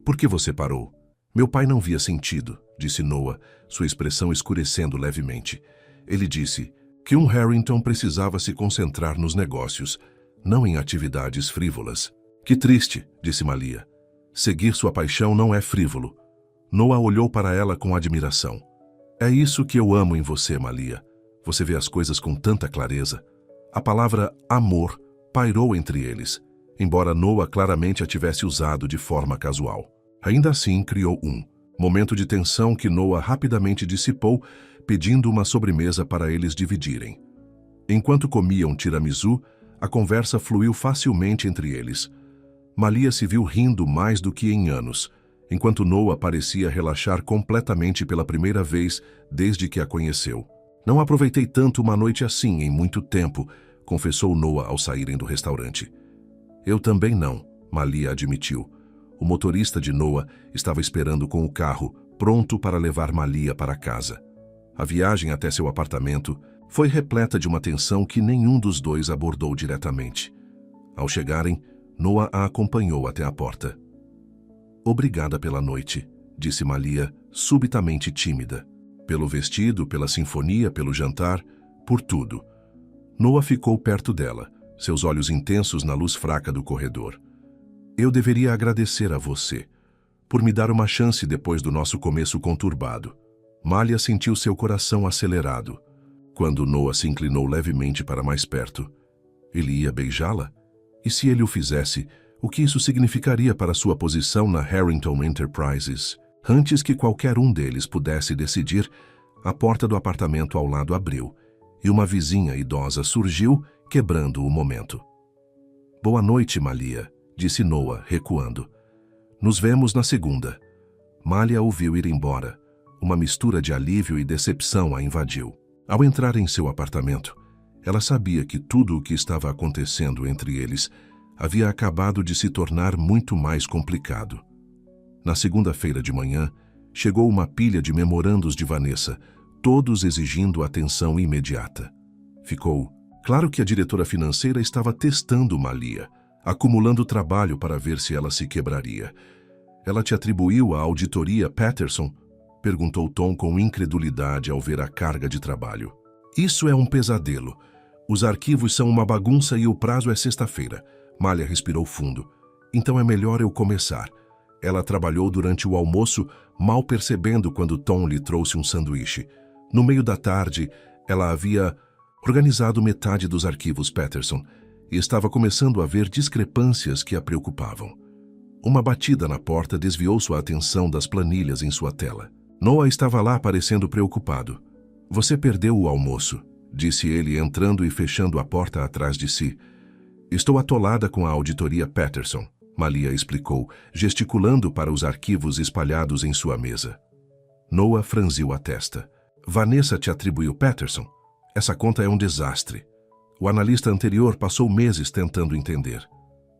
"Por que você parou?" "Meu pai não via sentido", disse Noah, sua expressão escurecendo levemente. Ele disse que um Harrington precisava se concentrar nos negócios, não em atividades frívolas. "Que triste", disse Malia. "Seguir sua paixão não é frívolo." Noah olhou para ela com admiração. "É isso que eu amo em você, Malia. Você vê as coisas com tanta clareza." A palavra amor pairou entre eles, embora Noah claramente a tivesse usado de forma casual. Ainda assim, criou um momento de tensão que Noah rapidamente dissipou, pedindo uma sobremesa para eles dividirem. Enquanto comiam tiramisu, a conversa fluiu facilmente entre eles. Malia se viu rindo mais do que em anos, enquanto Noah parecia relaxar completamente pela primeira vez desde que a conheceu. "Não aproveitei tanto uma noite assim em muito tempo", confessou Noah ao saírem do restaurante. "Eu também não", Malia admitiu. O motorista de Noah estava esperando com o carro, pronto para levar Malia para casa. A viagem até seu apartamento foi repleta de uma tensão que nenhum dos dois abordou diretamente. Ao chegarem, Noah a acompanhou até a porta. "Obrigada pela noite", disse Malia, subitamente tímida. "Pelo vestido, pela sinfonia, pelo jantar, por tudo." Noah ficou perto dela, seus olhos intensos na luz fraca do corredor. "Eu deveria agradecer a você por me dar uma chance depois do nosso começo conturbado." Malia sentiu seu coração acelerado. Quando Noah se inclinou levemente para mais perto, ele ia beijá-la? E se ele o fizesse, o que isso significaria para sua posição na Harrington Enterprises? Antes que qualquer um deles pudesse decidir, a porta do apartamento ao lado abriu, e uma vizinha idosa surgiu, quebrando o momento. "Boa noite, Malia", disse Noah, recuando. "Nos vemos na segunda." Malia ouviu ir embora. Uma mistura de alívio e decepção a invadiu. Ao entrar em seu apartamento, ela sabia que tudo o que estava acontecendo entre eles havia acabado de se tornar muito mais complicado. Na segunda-feira de manhã, chegou uma pilha de memorandos de Vanessa, todos exigindo atenção imediata. Ficou claro que a diretora financeira estava testando Malia, acumulando trabalho para ver se ela se quebraria. "Ela te atribuiu a auditoria Patterson?" perguntou Tom com incredulidade ao ver a carga de trabalho. "Isso é um pesadelo. Os arquivos são uma bagunça e o prazo é sexta-feira." Malia respirou fundo. "Então é melhor eu começar." Ela trabalhou durante o almoço, mal percebendo quando Tom lhe trouxe um sanduíche. No meio da tarde, ela havia organizado metade dos arquivos Patterson e estava começando a ver discrepâncias que a preocupavam. Uma batida na porta desviou sua atenção das planilhas em sua tela. Noah estava lá parecendo preocupado. "Você perdeu o almoço", disse ele entrando e fechando a porta atrás de si. "Estou atolada com a auditoria Patterson", Malia explicou, gesticulando para os arquivos espalhados em sua mesa. Noah franziu a testa. "Vanessa te atribuiu Patterson? Essa conta é um desastre. O analista anterior passou meses tentando entender."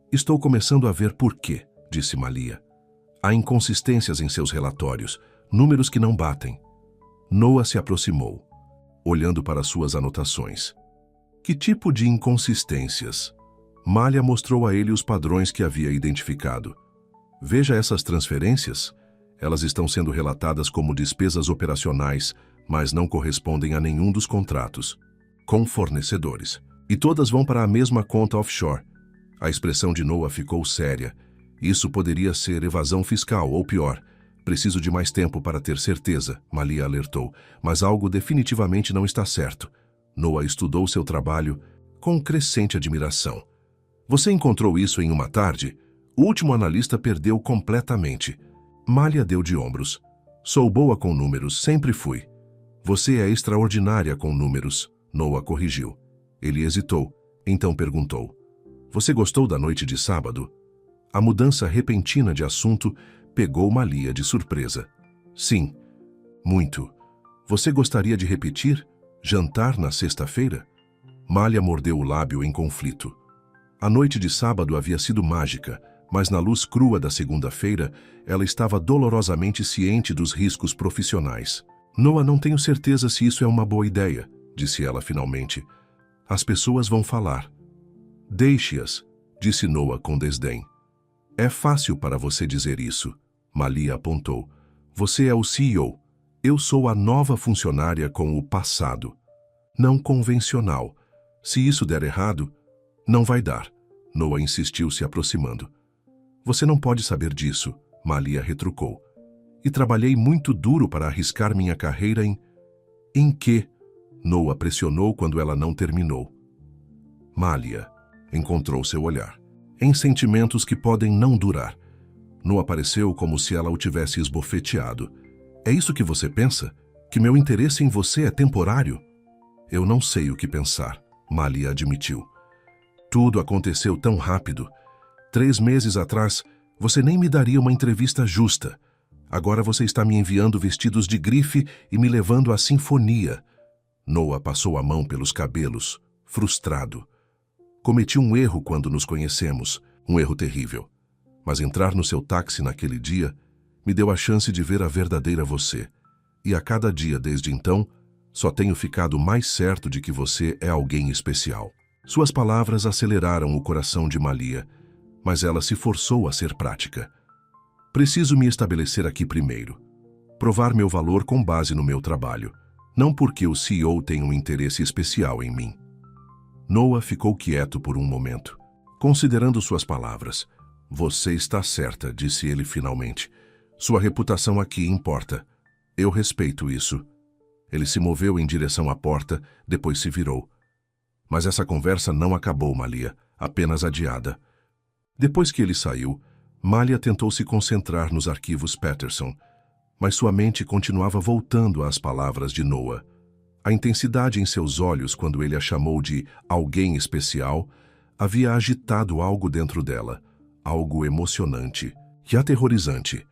"Estou começando a ver por quê", disse Malia. "Há inconsistências em seus relatórios, números que não batem." Noah se aproximou, olhando para suas anotações. "Que tipo de inconsistências?" Malia mostrou a ele os padrões que havia identificado. "Veja essas transferências. Elas estão sendo relatadas como despesas operacionais, mas não correspondem a nenhum dos contratos com fornecedores. E todas vão para a mesma conta offshore." A expressão de Noah ficou séria. "Isso poderia ser evasão fiscal, ou pior. Preciso de mais tempo para ter certeza", Malia alertou, "mas algo definitivamente não está certo." Noah estudou seu trabalho com crescente admiração. "Você encontrou isso em uma tarde?" O último analista perdeu completamente. Malia deu de ombros. "Sou boa com números, sempre fui." "Você é extraordinária com números", Noah corrigiu. Ele hesitou. Então perguntou: Você gostou da noite de sábado? A mudança repentina de assunto pegou Malia de surpresa. Sim, muito. Você gostaria de repetir? Jantar na sexta-feira? Malia mordeu o lábio em conflito. A noite de sábado havia sido mágica, mas na luz crua da segunda-feira, ela estava dolorosamente ciente dos riscos profissionais. Noah, não tenho certeza se isso é uma boa ideia, disse ela finalmente. As pessoas vão falar. Deixe-as, disse Noah com desdém. É fácil para você dizer isso, Malia apontou. Você é o CEO. Eu sou a nova funcionária com o passado. Não convencional. Se isso der errado, não vai dar. Noah insistiu, se aproximando. Você não pode saber disso, Malia retrucou. E trabalhei muito duro para arriscar minha carreira em... Em quê? Noah pressionou quando ela não terminou. Malia encontrou seu olhar. Em sentimentos que podem não durar. Noah pareceu como se ela o tivesse esbofeteado. É isso que você pensa? Que meu interesse em você é temporário? Eu não sei o que pensar, Malia admitiu. Tudo aconteceu tão rápido. 3 meses atrás, você nem me daria uma entrevista justa. Agora você está me enviando vestidos de grife e me levando à sinfonia. Noah passou a mão pelos cabelos, frustrado. Cometi um erro quando nos conhecemos, um erro terrível. Mas entrar no seu táxi naquele dia me deu a chance de ver a verdadeira você. E a cada dia desde então, só tenho ficado mais certo de que você é alguém especial. Suas palavras aceleraram o coração de Malia, mas ela se forçou a ser prática. Preciso me estabelecer aqui primeiro. Provar meu valor com base no meu trabalho, não porque o CEO tem um interesse especial em mim. Noah ficou quieto por um momento, considerando suas palavras. Você está certa, disse ele finalmente. Sua reputação aqui importa. Eu respeito isso. Ele se moveu em direção à porta, depois se virou. Mas essa conversa não acabou, Malia, apenas adiada. Depois que ele saiu, Malia tentou se concentrar nos arquivos Patterson, mas sua mente continuava voltando às palavras de Noah. A intensidade em seus olhos quando ele a chamou de alguém especial havia agitado algo dentro dela, algo emocionante e aterrorizante.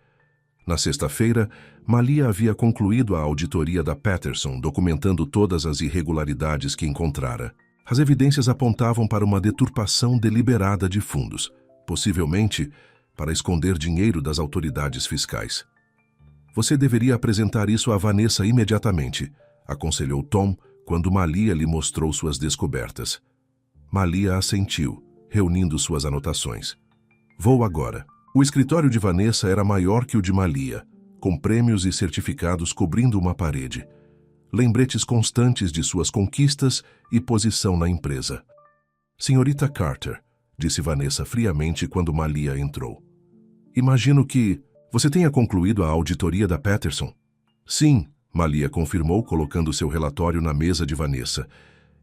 Na sexta-feira, Malia havia concluído a auditoria da Patterson, documentando todas as irregularidades que encontrara. As evidências apontavam para uma deturpação deliberada de fundos, possivelmente para esconder dinheiro das autoridades fiscais. Você deveria apresentar isso a Vanessa imediatamente, aconselhou Tom quando Malia lhe mostrou suas descobertas. Malia assentiu, reunindo suas anotações. Vou agora. O escritório de Vanessa era maior que o de Malia, com prêmios e certificados cobrindo uma parede. Lembretes constantes de suas conquistas e posição na empresa. Senhorita Carter, disse Vanessa friamente quando Malia entrou. Imagino que você tenha concluído a auditoria da Patterson. Sim, Malia confirmou, colocando seu relatório na mesa de Vanessa.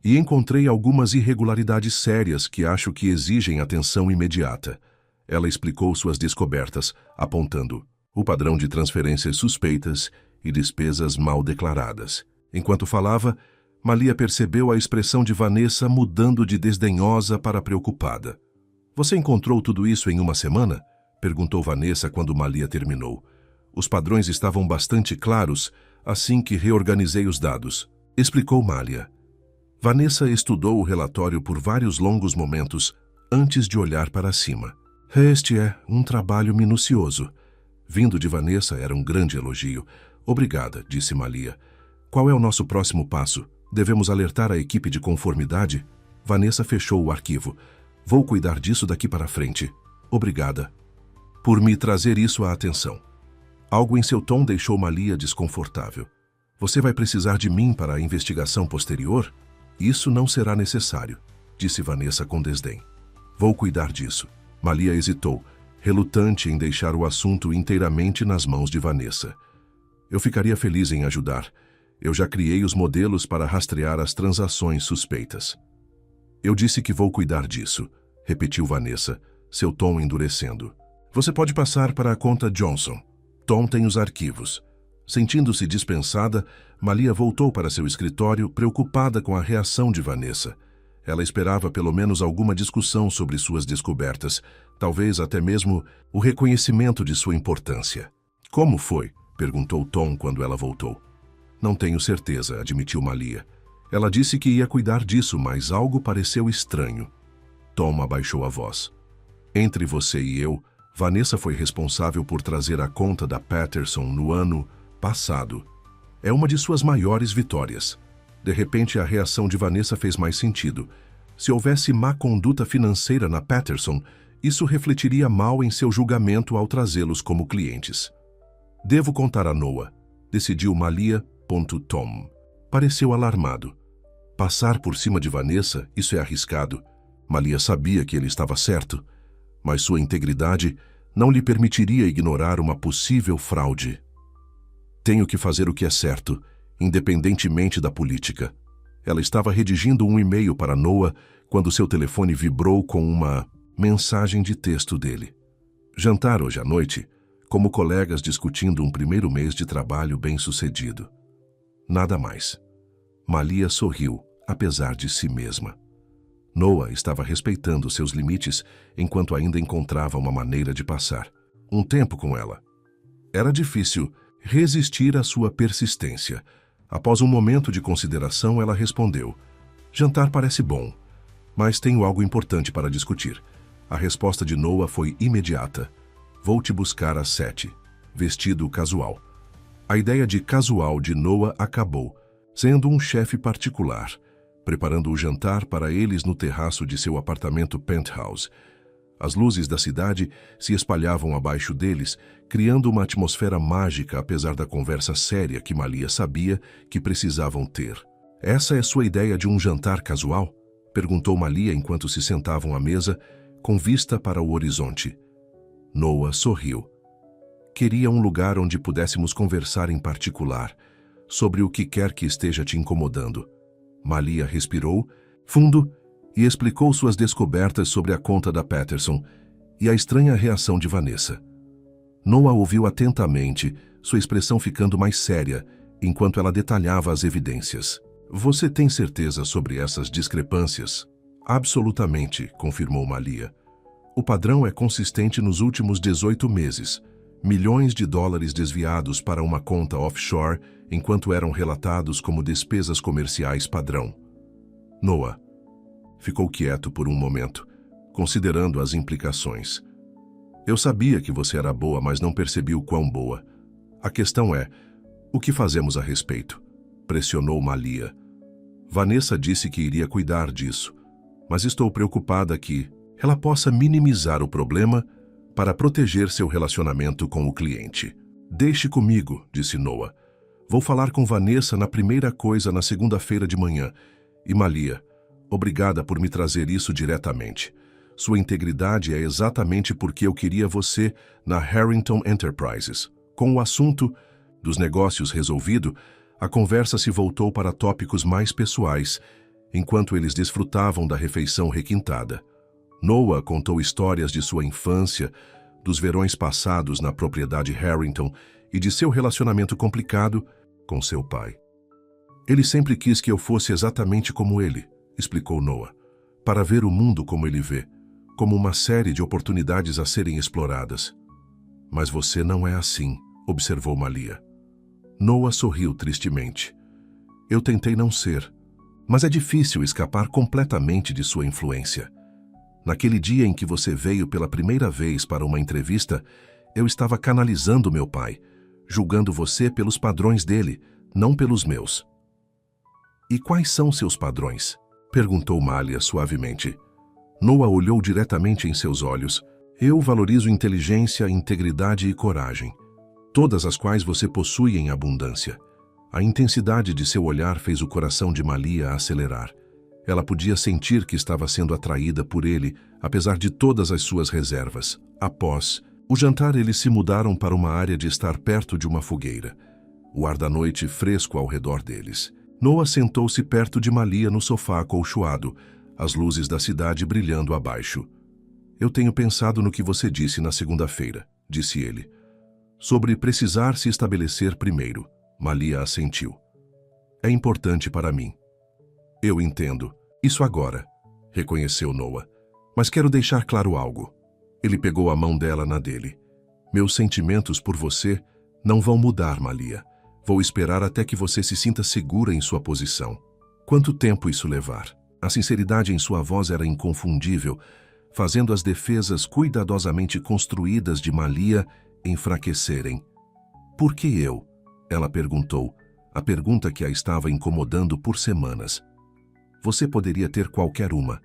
E encontrei algumas irregularidades sérias que acho que exigem atenção imediata. Ela explicou suas descobertas, apontando o padrão de transferências suspeitas e despesas mal declaradas. Enquanto falava, Malia percebeu a expressão de Vanessa mudando de desdenhosa para preocupada. Você encontrou tudo isso em uma semana? Perguntou Vanessa quando Malia terminou. Os padrões estavam bastante claros assim que reorganizei os dados, explicou Malia. Vanessa estudou o relatório por vários longos momentos antes de olhar para cima. Este é um trabalho minucioso. Vindo de Vanessa era um grande elogio. Obrigada, disse Malia. Qual é o nosso próximo passo? Devemos alertar a equipe de conformidade? Vanessa fechou o arquivo. Vou cuidar disso daqui para frente. Obrigada por me trazer isso à atenção. Algo em seu tom deixou Malia desconfortável. Você vai precisar de mim para a investigação posterior? Isso não será necessário, disse Vanessa com desdém. Vou cuidar disso. Malia hesitou, relutante em deixar o assunto inteiramente nas mãos de Vanessa. Eu ficaria feliz em ajudar. Eu já criei os modelos para rastrear as transações suspeitas. Eu disse que vou cuidar disso, repetiu Vanessa, seu tom endurecendo. Você pode passar para a conta Johnson. Tom tem os arquivos. Sentindo-se dispensada, Malia voltou para seu escritório, preocupada com a reação de Vanessa. Ela esperava pelo menos alguma discussão sobre suas descobertas, talvez até mesmo o reconhecimento de sua importância. Como foi? Perguntou Tom quando ela voltou. Não tenho certeza, admitiu Malia. Ela disse que ia cuidar disso, mas algo pareceu estranho. Tom abaixou a voz. Entre você e eu, Vanessa foi responsável por trazer a conta da Patterson no ano passado. É uma de suas maiores vitórias. De repente, a reação de Vanessa fez mais sentido. Se houvesse má conduta financeira na Patterson, isso refletiria mal em seu julgamento ao trazê-los como clientes. Devo contar a Noah, decidiu Malia. Tom. Pareceu alarmado. Passar por cima de Vanessa, isso é arriscado. Malia sabia que ele estava certo, mas sua integridade não lhe permitiria ignorar uma possível fraude. Tenho que fazer o que é certo, independentemente da política. Ela estava redigindo um e-mail para Noah quando seu telefone vibrou com uma mensagem de texto dele. Jantar hoje à noite, como colegas discutindo um primeiro mês de trabalho bem-sucedido. Nada mais. Malia sorriu, apesar de si mesma. Noah estava respeitando seus limites enquanto ainda encontrava uma maneira de passar um tempo com ela. Era difícil resistir à sua persistência. Após um momento de consideração, ela respondeu: jantar parece bom, mas tenho algo importante para discutir. A resposta de Noah foi imediata. Vou te buscar às 7. Vestido casual. A ideia de casual de Noah acabou, sendo um chefe particular, preparando o jantar para eles no terraço de seu apartamento penthouse. As luzes da cidade se espalhavam abaixo deles, criando uma atmosfera mágica apesar da conversa séria que Malia sabia que precisavam ter. Essa é sua ideia de um jantar casual? Perguntou Malia enquanto se sentavam à mesa, com vista para o horizonte. Noah sorriu. Queria um lugar onde pudéssemos conversar em particular, sobre o que quer que esteja te incomodando. Malia respirou fundo e explicou suas descobertas sobre a conta da Patterson e a estranha reação de Vanessa. Noah ouviu atentamente, sua expressão ficando mais séria, enquanto ela detalhava as evidências. Você tem certeza sobre essas discrepâncias? Absolutamente, confirmou Malia. O padrão é consistente nos últimos 18 meses. Milhões de dólares desviados para uma conta offshore enquanto eram relatados como despesas comerciais padrão. Noah ficou quieto por um momento, considerando as implicações. Eu sabia que você era boa, mas não percebi o quão boa. A questão é, o que fazemos a respeito? Pressionou Malia. Vanessa disse que iria cuidar disso, mas estou preocupada que ela possa minimizar o problema para proteger seu relacionamento com o cliente. Deixe comigo, disse Noah. Vou falar com Vanessa na primeira coisa na segunda-feira de manhã. E Malia, obrigada por me trazer isso diretamente. Sua integridade é exatamente porque eu queria você na Harrington Enterprises. Com o assunto dos negócios resolvido, a conversa se voltou para tópicos mais pessoais, enquanto eles desfrutavam da refeição requintada. Noah contou histórias de sua infância, dos verões passados na propriedade Harrington e de seu relacionamento complicado com seu pai. Ele sempre quis que eu fosse exatamente como ele, explicou Noah, para ver o mundo como ele vê, como uma série de oportunidades a serem exploradas. Mas você não é assim, observou Malia. Noah sorriu tristemente. Eu tentei não ser, mas é difícil escapar completamente de sua influência. Naquele dia em que você veio pela primeira vez para uma entrevista, eu estava canalizando meu pai, julgando você pelos padrões dele, não pelos meus. E quais são seus padrões? Perguntou Malia suavemente. Noah olhou diretamente em seus olhos. Eu valorizo inteligência, integridade e coragem, todas as quais você possui em abundância. A intensidade de seu olhar fez o coração de Malia acelerar. Ela podia sentir que estava sendo atraída por ele, apesar de todas as suas reservas. Após o jantar, eles se mudaram para uma área de estar perto de uma fogueira. O ar da noite fresco ao redor deles. Noah sentou-se perto de Malia no sofá acolchoado, as luzes da cidade brilhando abaixo. Eu tenho pensado no que você disse na segunda-feira, disse ele. Sobre precisar se estabelecer primeiro. Malia assentiu. É importante para mim. Eu entendo. Isso agora. reconheceu Noah. Mas quero deixar claro algo. Ele pegou a mão dela na dele. Meus sentimentos por você não vão mudar, Malia. Vou esperar até que você se sinta segura em sua posição. Quanto tempo isso levar? A sinceridade em sua voz era inconfundível, fazendo as defesas cuidadosamente construídas de Malia enfraquecerem. Por que eu? Ela perguntou, a pergunta que a estava incomodando por semanas. Você poderia ter qualquer uma.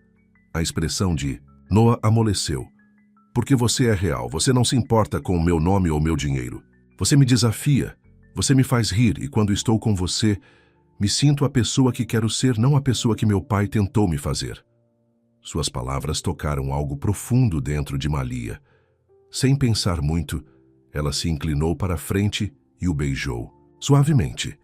A expressão de Noah amoleceu. Porque você é real, você não se importa com o meu nome ou meu dinheiro. Você me desafia, você me faz rir e quando estou com você, me sinto a pessoa que quero ser, não a pessoa que meu pai tentou me fazer. Suas palavras tocaram algo profundo dentro de Malia. Sem pensar muito, ela se inclinou para a frente e o beijou, suavemente.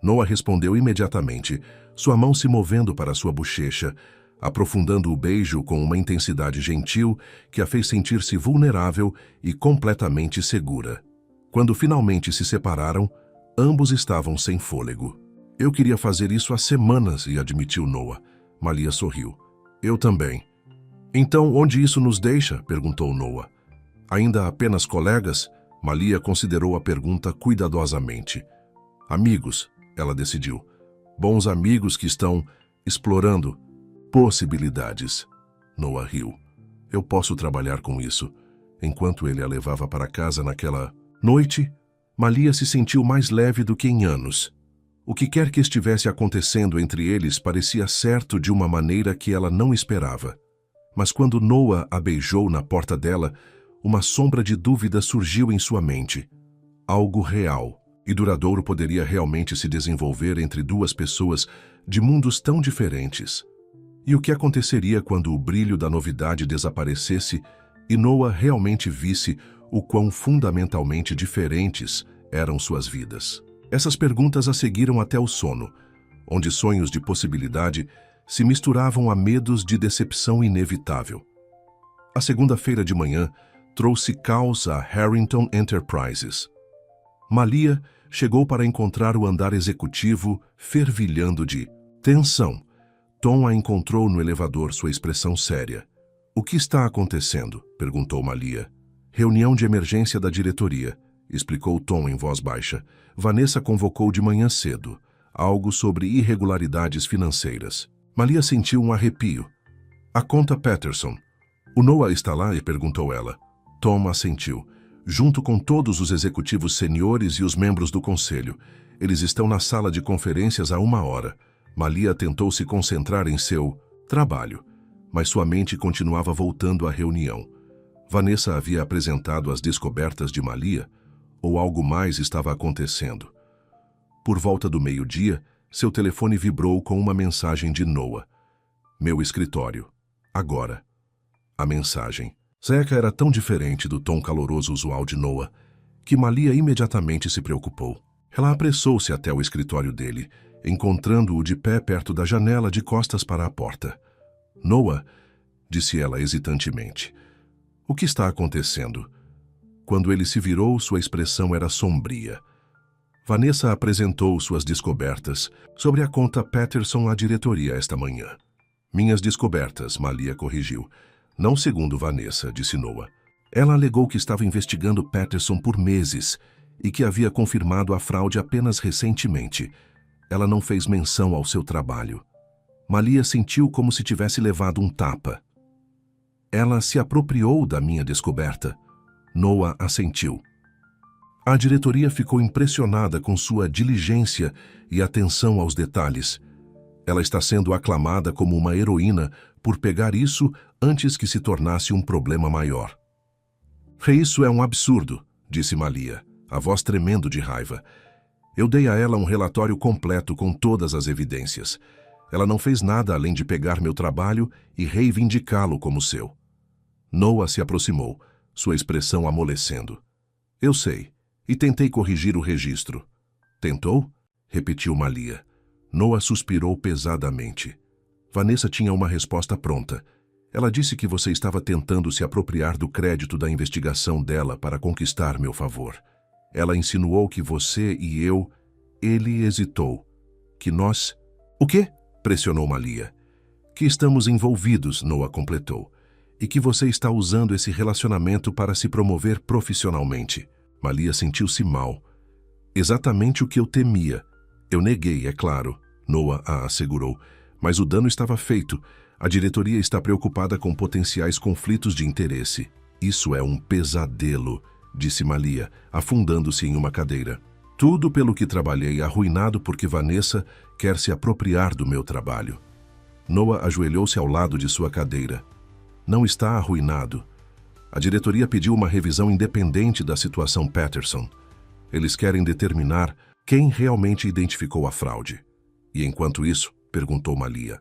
Noah respondeu imediatamente, sua mão se movendo para sua bochecha, aprofundando o beijo com uma intensidade gentil que a fez sentir-se vulnerável e completamente segura. Quando finalmente se separaram, ambos estavam sem fôlego. Eu queria fazer isso há semanas, e admitiu Noah. Malia sorriu. Eu também. Então, onde isso nos deixa? Perguntou Noah. Ainda apenas colegas? Malia considerou a pergunta cuidadosamente. Amigos, ela decidiu. Bons amigos que estão explorando possibilidades. Noah riu. Eu posso trabalhar com isso. Enquanto ele a levava para casa naquela noite, Malia se sentiu mais leve do que em anos. O que quer que estivesse acontecendo entre eles parecia certo de uma maneira que ela não esperava. Mas quando Noah a beijou na porta dela, uma sombra de dúvida surgiu em sua mente. Algo real e duradouro poderia realmente se desenvolver entre duas pessoas de mundos tão diferentes. E o que aconteceria quando o brilho da novidade desaparecesse e Noah realmente visse o quão fundamentalmente diferentes eram suas vidas? Essas perguntas a seguiram até o sono, onde sonhos de possibilidade se misturavam a medos de decepção inevitável. A segunda-feira de manhã trouxe caos a Harrington Enterprises. Malia chegou para encontrar o andar executivo fervilhando de tensão. Tom a encontrou no elevador, sua expressão séria. O que está acontecendo? Perguntou Malia. Reunião de emergência da diretoria, explicou Tom em voz baixa. Vanessa convocou de manhã cedo. Algo sobre irregularidades financeiras. Malia sentiu um arrepio. A conta Patterson. O Noah está lá? Perguntou ela. Tom assentiu. Junto com todos os executivos seniores e os membros do conselho. Eles estão na sala de conferências há 1 hora. Malia tentou se concentrar em seu trabalho, mas sua mente continuava voltando à reunião. Vanessa havia apresentado as descobertas de Malia, ou algo mais estava acontecendo. Por volta do meio-dia, seu telefone vibrou com uma mensagem de Noah. Meu escritório. Agora. A mensagem. Zeca era tão diferente do tom caloroso usual de Noah, que Malia imediatamente se preocupou. Ela apressou-se até o escritório dele, encontrando-o de pé perto da janela de costas para a porta. Noah, disse ela hesitantemente. O que está acontecendo? Quando ele se virou, sua expressão era sombria. Vanessa apresentou suas descobertas sobre a conta Patterson à diretoria esta manhã. Minhas descobertas, Malia corrigiu. Não segundo Vanessa, disse Noah. Ela alegou que estava investigando Patterson por meses e que havia confirmado a fraude apenas recentemente. Ela não fez menção ao seu trabalho. Malia sentiu como se tivesse levado um tapa. Ela se apropriou da minha descoberta. Noah assentiu. A diretoria ficou impressionada com sua diligência e atenção aos detalhes. Ela está sendo aclamada como uma heroína por pegar isso antes que se tornasse um problema maior. Isso é um absurdo, disse Malia, a voz tremendo de raiva. Eu dei a ela um relatório completo com todas as evidências. Ela não fez nada além de pegar meu trabalho e reivindicá-lo como seu. Noah se aproximou, sua expressão amolecendo. Eu sei, e tentei corrigir o registro. Tentou? Repetiu Malia. Noah suspirou pesadamente. Vanessa tinha uma resposta pronta. Ela disse que você estava tentando se apropriar do crédito da investigação dela para conquistar meu favor. Ela insinuou que você e eu... Ele hesitou. Que nós... O quê? Pressionou Malia. Que estamos envolvidos, Noah completou, e que você está usando esse relacionamento para se promover profissionalmente. Malia sentiu-se mal. Exatamente o que eu temia. Eu neguei, é claro, Noah a assegurou, mas o dano estava feito. A diretoria está preocupada com potenciais conflitos de interesse. Isso é um pesadelo, disse Malia, afundando-se em uma cadeira. Tudo pelo que trabalhei arruinado porque Vanessa quer se apropriar do meu trabalho. Noah ajoelhou-se ao lado de sua cadeira. Não está arruinado. A diretoria pediu uma revisão independente da situação Patterson. Eles querem determinar quem realmente identificou a fraude. E enquanto isso, perguntou Malia.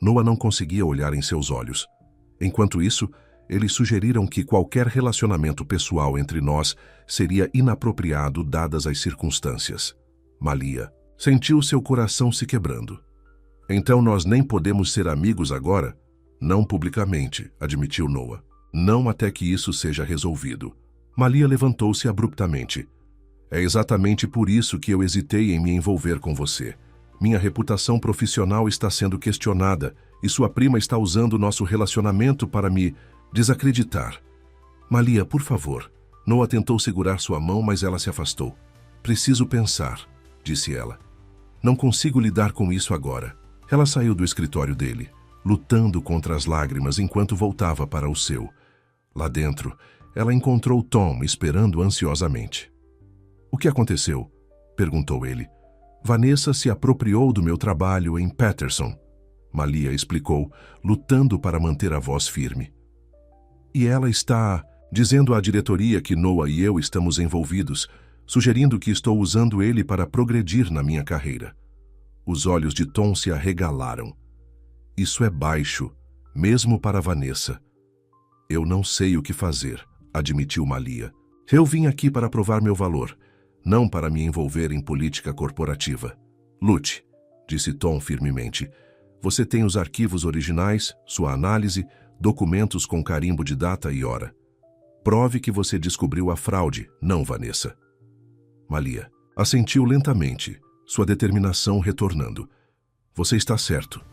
Noah não conseguia olhar em seus olhos. Enquanto isso, eles sugeriram que qualquer relacionamento pessoal entre nós seria inapropriado dadas as circunstâncias. Malia sentiu seu coração se quebrando. Então nós nem podemos ser amigos agora? Não publicamente, admitiu Noah. Não até que isso seja resolvido. Malia levantou-se abruptamente. É exatamente por isso que eu hesitei em me envolver com você. Minha reputação profissional está sendo questionada e sua prima está usando nosso relacionamento para me desacreditar. Malia, por favor. Noah tentou segurar sua mão, mas ela se afastou. Preciso pensar, disse ela. Não consigo lidar com isso agora. Ela saiu do escritório dele, lutando contra as lágrimas enquanto voltava para o seu. Lá dentro, ela encontrou Tom esperando ansiosamente. O que aconteceu? Perguntou ele. Vanessa se apropriou do meu trabalho em Patterson. Malia explicou, lutando para manter a voz firme. E ela está dizendo à diretoria que Noah e eu estamos envolvidos, sugerindo que estou usando ele para progredir na minha carreira. Os olhos de Tom se arregalaram. Isso é baixo, mesmo para Vanessa. Eu não sei o que fazer, admitiu Malia. Eu vim aqui para provar meu valor, não para me envolver em política corporativa. Lute, disse Tom firmemente. Você tem os arquivos originais, sua análise, documentos com carimbo de data e hora. Prove que você descobriu a fraude, não Vanessa. Malia assentiu lentamente, sua determinação retornando. Você está certo.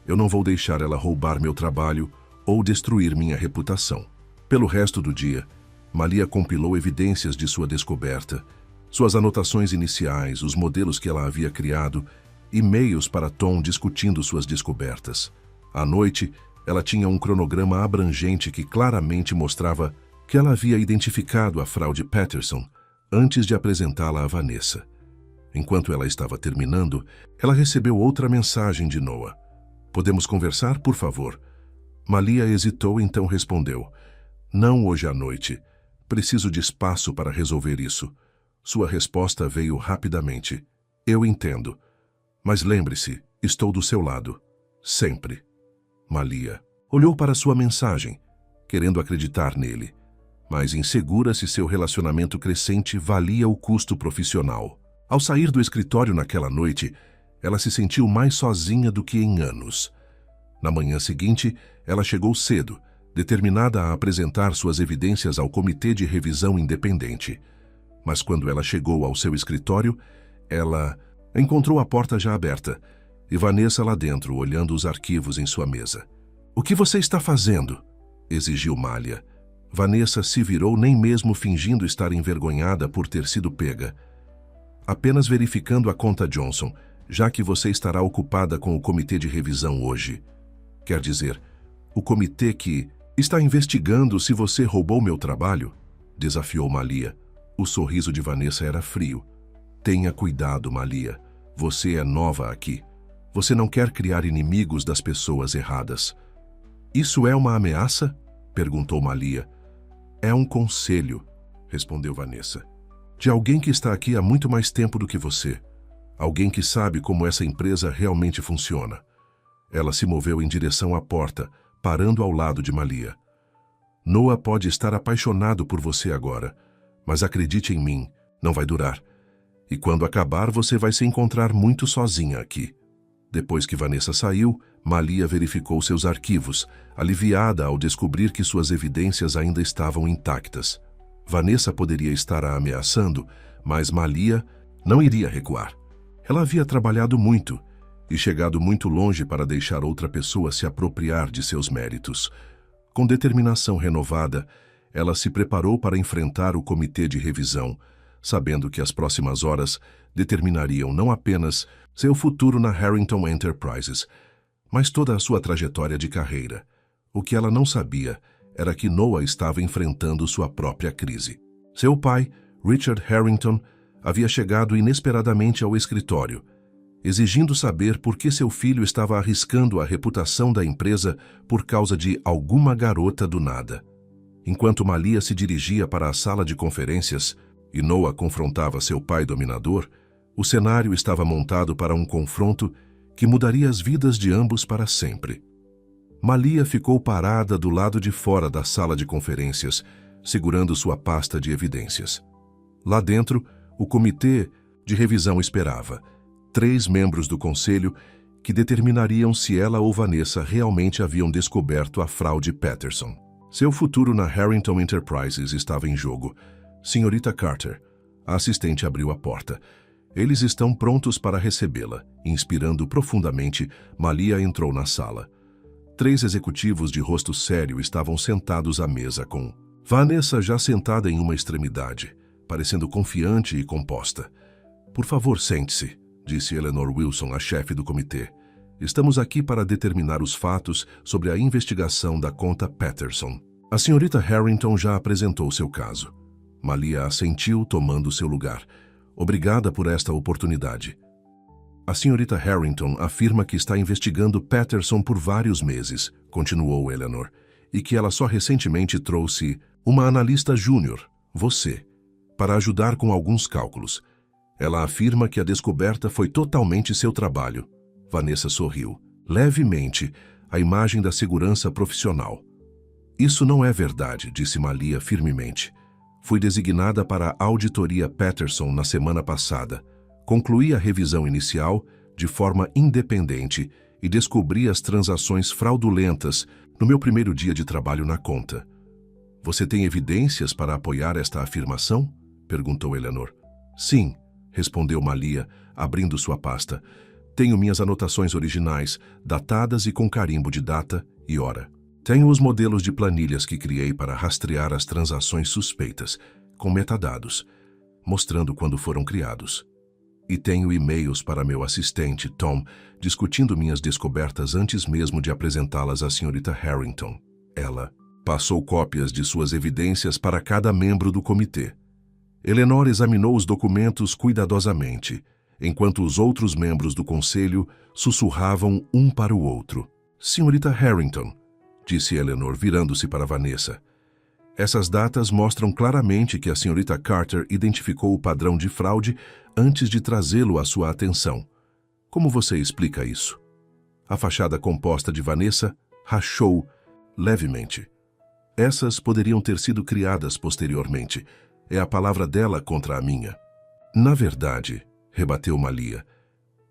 Eu não vou deixar ela roubar meu trabalho ou destruir minha reputação. Pelo resto do dia, Malia compilou evidências de sua descoberta, suas anotações iniciais, os modelos que ela havia criado, e-mails para Tom discutindo suas descobertas. À noite, ela tinha um cronograma abrangente que claramente mostrava que ela havia identificado a fraude Patterson antes de apresentá-la a Vanessa. Enquanto ela estava terminando, ela recebeu outra mensagem de Noah. Podemos conversar, por favor? Malia hesitou, então respondeu. Não hoje à noite. Preciso de espaço para resolver isso. Sua resposta veio rapidamente. Eu entendo. Mas lembre-se, estou do seu lado. Sempre. Malia olhou para sua mensagem, querendo acreditar nele, mas insegura se seu relacionamento crescente valia o custo profissional. Ao sair do escritório naquela noite, ela se sentiu mais sozinha do que em anos. Na manhã seguinte, ela chegou cedo, determinada a apresentar suas evidências ao comitê de revisão independente. Mas quando ela chegou ao seu escritório, ela encontrou a porta já aberta e Vanessa lá dentro, olhando os arquivos em sua mesa. O que você está fazendo? Exigiu Malia. Vanessa se virou, nem mesmo fingindo estar envergonhada por ter sido pega. Apenas verificando a conta Johnson, já que você estará ocupada com o comitê de revisão hoje. Quer dizer, o comitê que está investigando se você roubou meu trabalho? Desafiou Malia. O sorriso de Vanessa era frio. Tenha cuidado, Malia. Você é nova aqui. Você não quer criar inimigos das pessoas erradas. Isso é uma ameaça? Perguntou Malia. É um conselho, respondeu Vanessa. De alguém que está aqui há muito mais tempo do que você. Alguém que sabe como essa empresa realmente funciona. Ela se moveu em direção à porta, parando ao lado de Malia. Noah pode estar apaixonado por você agora, mas acredite em mim, não vai durar. E quando acabar, você vai se encontrar muito sozinha aqui. Depois que Vanessa saiu, Malia verificou seus arquivos, aliviada ao descobrir que suas evidências ainda estavam intactas. Vanessa poderia estar a ameaçando, mas Malia não iria recuar. Ela havia trabalhado muito, e chegado muito longe para deixar outra pessoa se apropriar de seus méritos. Com determinação renovada, ela se preparou para enfrentar o comitê de revisão, sabendo que as próximas horas determinariam não apenas seu futuro na Harrington Enterprises, mas toda a sua trajetória de carreira. O que ela não sabia era que Noah estava enfrentando sua própria crise. Seu pai, Richard Harrington, havia chegado inesperadamente ao escritório, exigindo saber por que seu filho estava arriscando a reputação da empresa por causa de alguma garota do nada. Enquanto Malia se dirigia para a sala de conferências e Noah confrontava seu pai dominador, o cenário estava montado para um confronto que mudaria as vidas de ambos para sempre. Malia ficou parada do lado de fora da sala de conferências, segurando sua pasta de evidências. Lá dentro, o comitê de revisão esperava 3 membros do conselho que determinariam se ela ou Vanessa realmente haviam descoberto a fraude Patterson. Seu futuro na Harrington Enterprises estava em jogo. Senhorita Carter, a assistente abriu a porta. Eles estão prontos para recebê-la. Inspirando profundamente, Malia entrou na sala. 3 executivos de rosto sério estavam sentados à mesa com Vanessa já sentada em uma extremidade, parecendo confiante e composta. Por favor, sente-se, disse Eleanor Wilson, a chefe do comitê. Estamos aqui para determinar os fatos sobre a investigação da conta Patterson. A senhorita Harrington já apresentou seu caso. Malia assentiu, tomando seu lugar. Obrigada por esta oportunidade. A senhorita Harrington afirma que está investigando Patterson por vários meses, continuou Eleanor, e que ela só recentemente trouxe uma analista júnior, você, para ajudar com alguns cálculos. Ela afirma que a descoberta foi totalmente seu trabalho. Vanessa sorriu, levemente, a imagem da segurança profissional. Isso não é verdade, disse Malia firmemente. Fui designada para a auditoria Patterson na semana passada. Concluí a revisão inicial de forma independente e descobri as transações fraudulentas no meu primeiro dia de trabalho na conta. Você tem evidências para apoiar esta afirmação? Perguntou Eleanor. Sim, respondeu Malia, abrindo sua pasta. Tenho minhas anotações originais, datadas e com carimbo de data e hora. Tenho os modelos de planilhas que criei para rastrear as transações suspeitas, com metadados, mostrando quando foram criados. E tenho e-mails para meu assistente, Tom, discutindo minhas descobertas antes mesmo de apresentá-las à senhorita Harrington. Ela passou cópias de suas evidências para cada membro do comitê. Eleanor examinou os documentos cuidadosamente, enquanto os outros membros do conselho sussurravam um para o outro. Senhorita Harrington, disse Eleanor, virando-se para Vanessa. Essas datas mostram claramente que a senhorita Carter identificou o padrão de fraude antes de trazê-lo à sua atenção. Como você explica isso? A fachada composta de Vanessa rachou levemente. Essas poderiam ter sido criadas posteriormente. É a palavra dela contra a minha. Na verdade, rebateu Malia,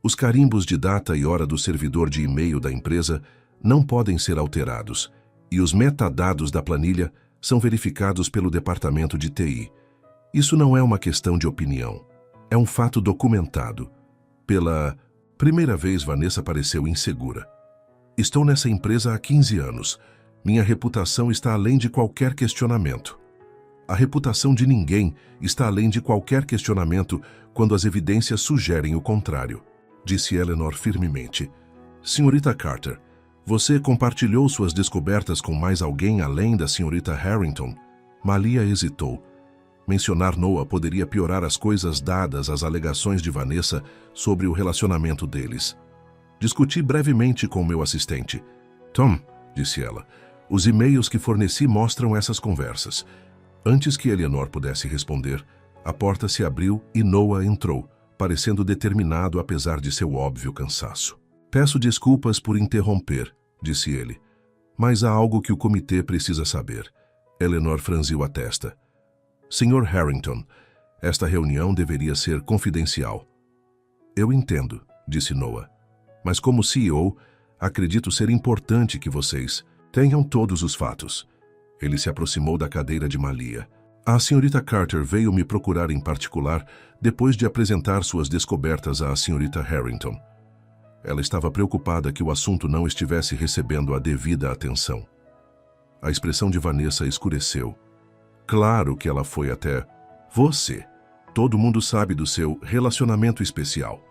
os carimbos de data e hora do servidor de e-mail da empresa não podem ser alterados, e os metadados da planilha são verificados pelo departamento de TI. Isso não é uma questão de opinião. É um fato documentado. Pela primeira vez, Vanessa pareceu insegura. Estou nessa empresa há 15 anos. Minha reputação está além de qualquer questionamento. A reputação de ninguém está além de qualquer questionamento quando as evidências sugerem o contrário, disse Eleanor firmemente. Senhorita Carter, você compartilhou suas descobertas com mais alguém além da senhorita Harrington? Malia hesitou. Mencionar Noah poderia piorar as coisas dadas as alegações de Vanessa sobre o relacionamento deles. Discuti brevemente com meu assistente. Tom, disse ela, os e-mails que forneci mostram essas conversas. Antes que Eleanor pudesse responder, a porta se abriu e Noah entrou, parecendo determinado apesar de seu óbvio cansaço. Peço desculpas por interromper, disse ele, mas há algo que o comitê precisa saber. Eleanor franziu a testa. Sr. Harrington, esta reunião deveria ser confidencial. Eu entendo, disse Noah, mas como CEO, acredito ser importante que vocês tenham todos os fatos. Ele se aproximou da cadeira de Malia. A senhorita Carter veio me procurar em particular depois de apresentar suas descobertas à senhorita Harrington. Ela estava preocupada que o assunto não estivesse recebendo a devida atenção. A expressão de Vanessa escureceu. Claro que ela foi até você. Todo mundo sabe do seu relacionamento especial.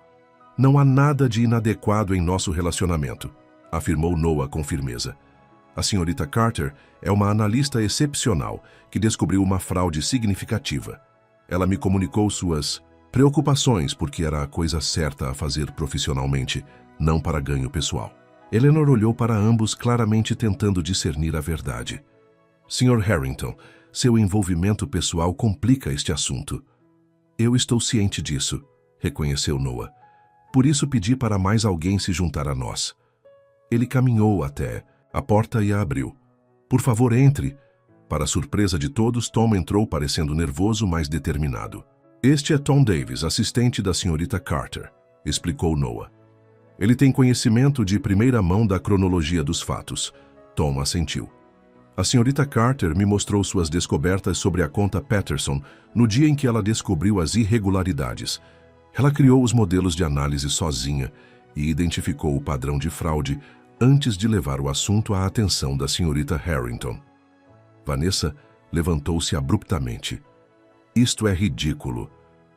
Não há nada de inadequado em nosso relacionamento, afirmou Noah com firmeza. A senhorita Carter é uma analista excepcional que descobriu uma fraude significativa. Ela me comunicou suas preocupações porque era a coisa certa a fazer profissionalmente, não para ganho pessoal. Eleanor olhou para ambos claramente tentando discernir a verdade. Sr. Harrington, seu envolvimento pessoal complica este assunto. Eu estou ciente disso, reconheceu Noah. Por isso pedi para mais alguém se juntar a nós. Ele caminhou até a porta e a abriu. Por favor, entre. Para surpresa de todos, Tom entrou parecendo nervoso, mas determinado. Este é Tom Davis, assistente da senhorita Carter, explicou Noah. Ele tem conhecimento de primeira mão da cronologia dos fatos. Tom assentiu. A senhorita Carter me mostrou suas descobertas sobre a conta Patterson no dia em que ela descobriu as irregularidades. Ela criou os modelos de análise sozinha e identificou o padrão de fraude antes de levar o assunto à atenção da senhorita Harrington. Vanessa levantou-se abruptamente. Isto é ridículo.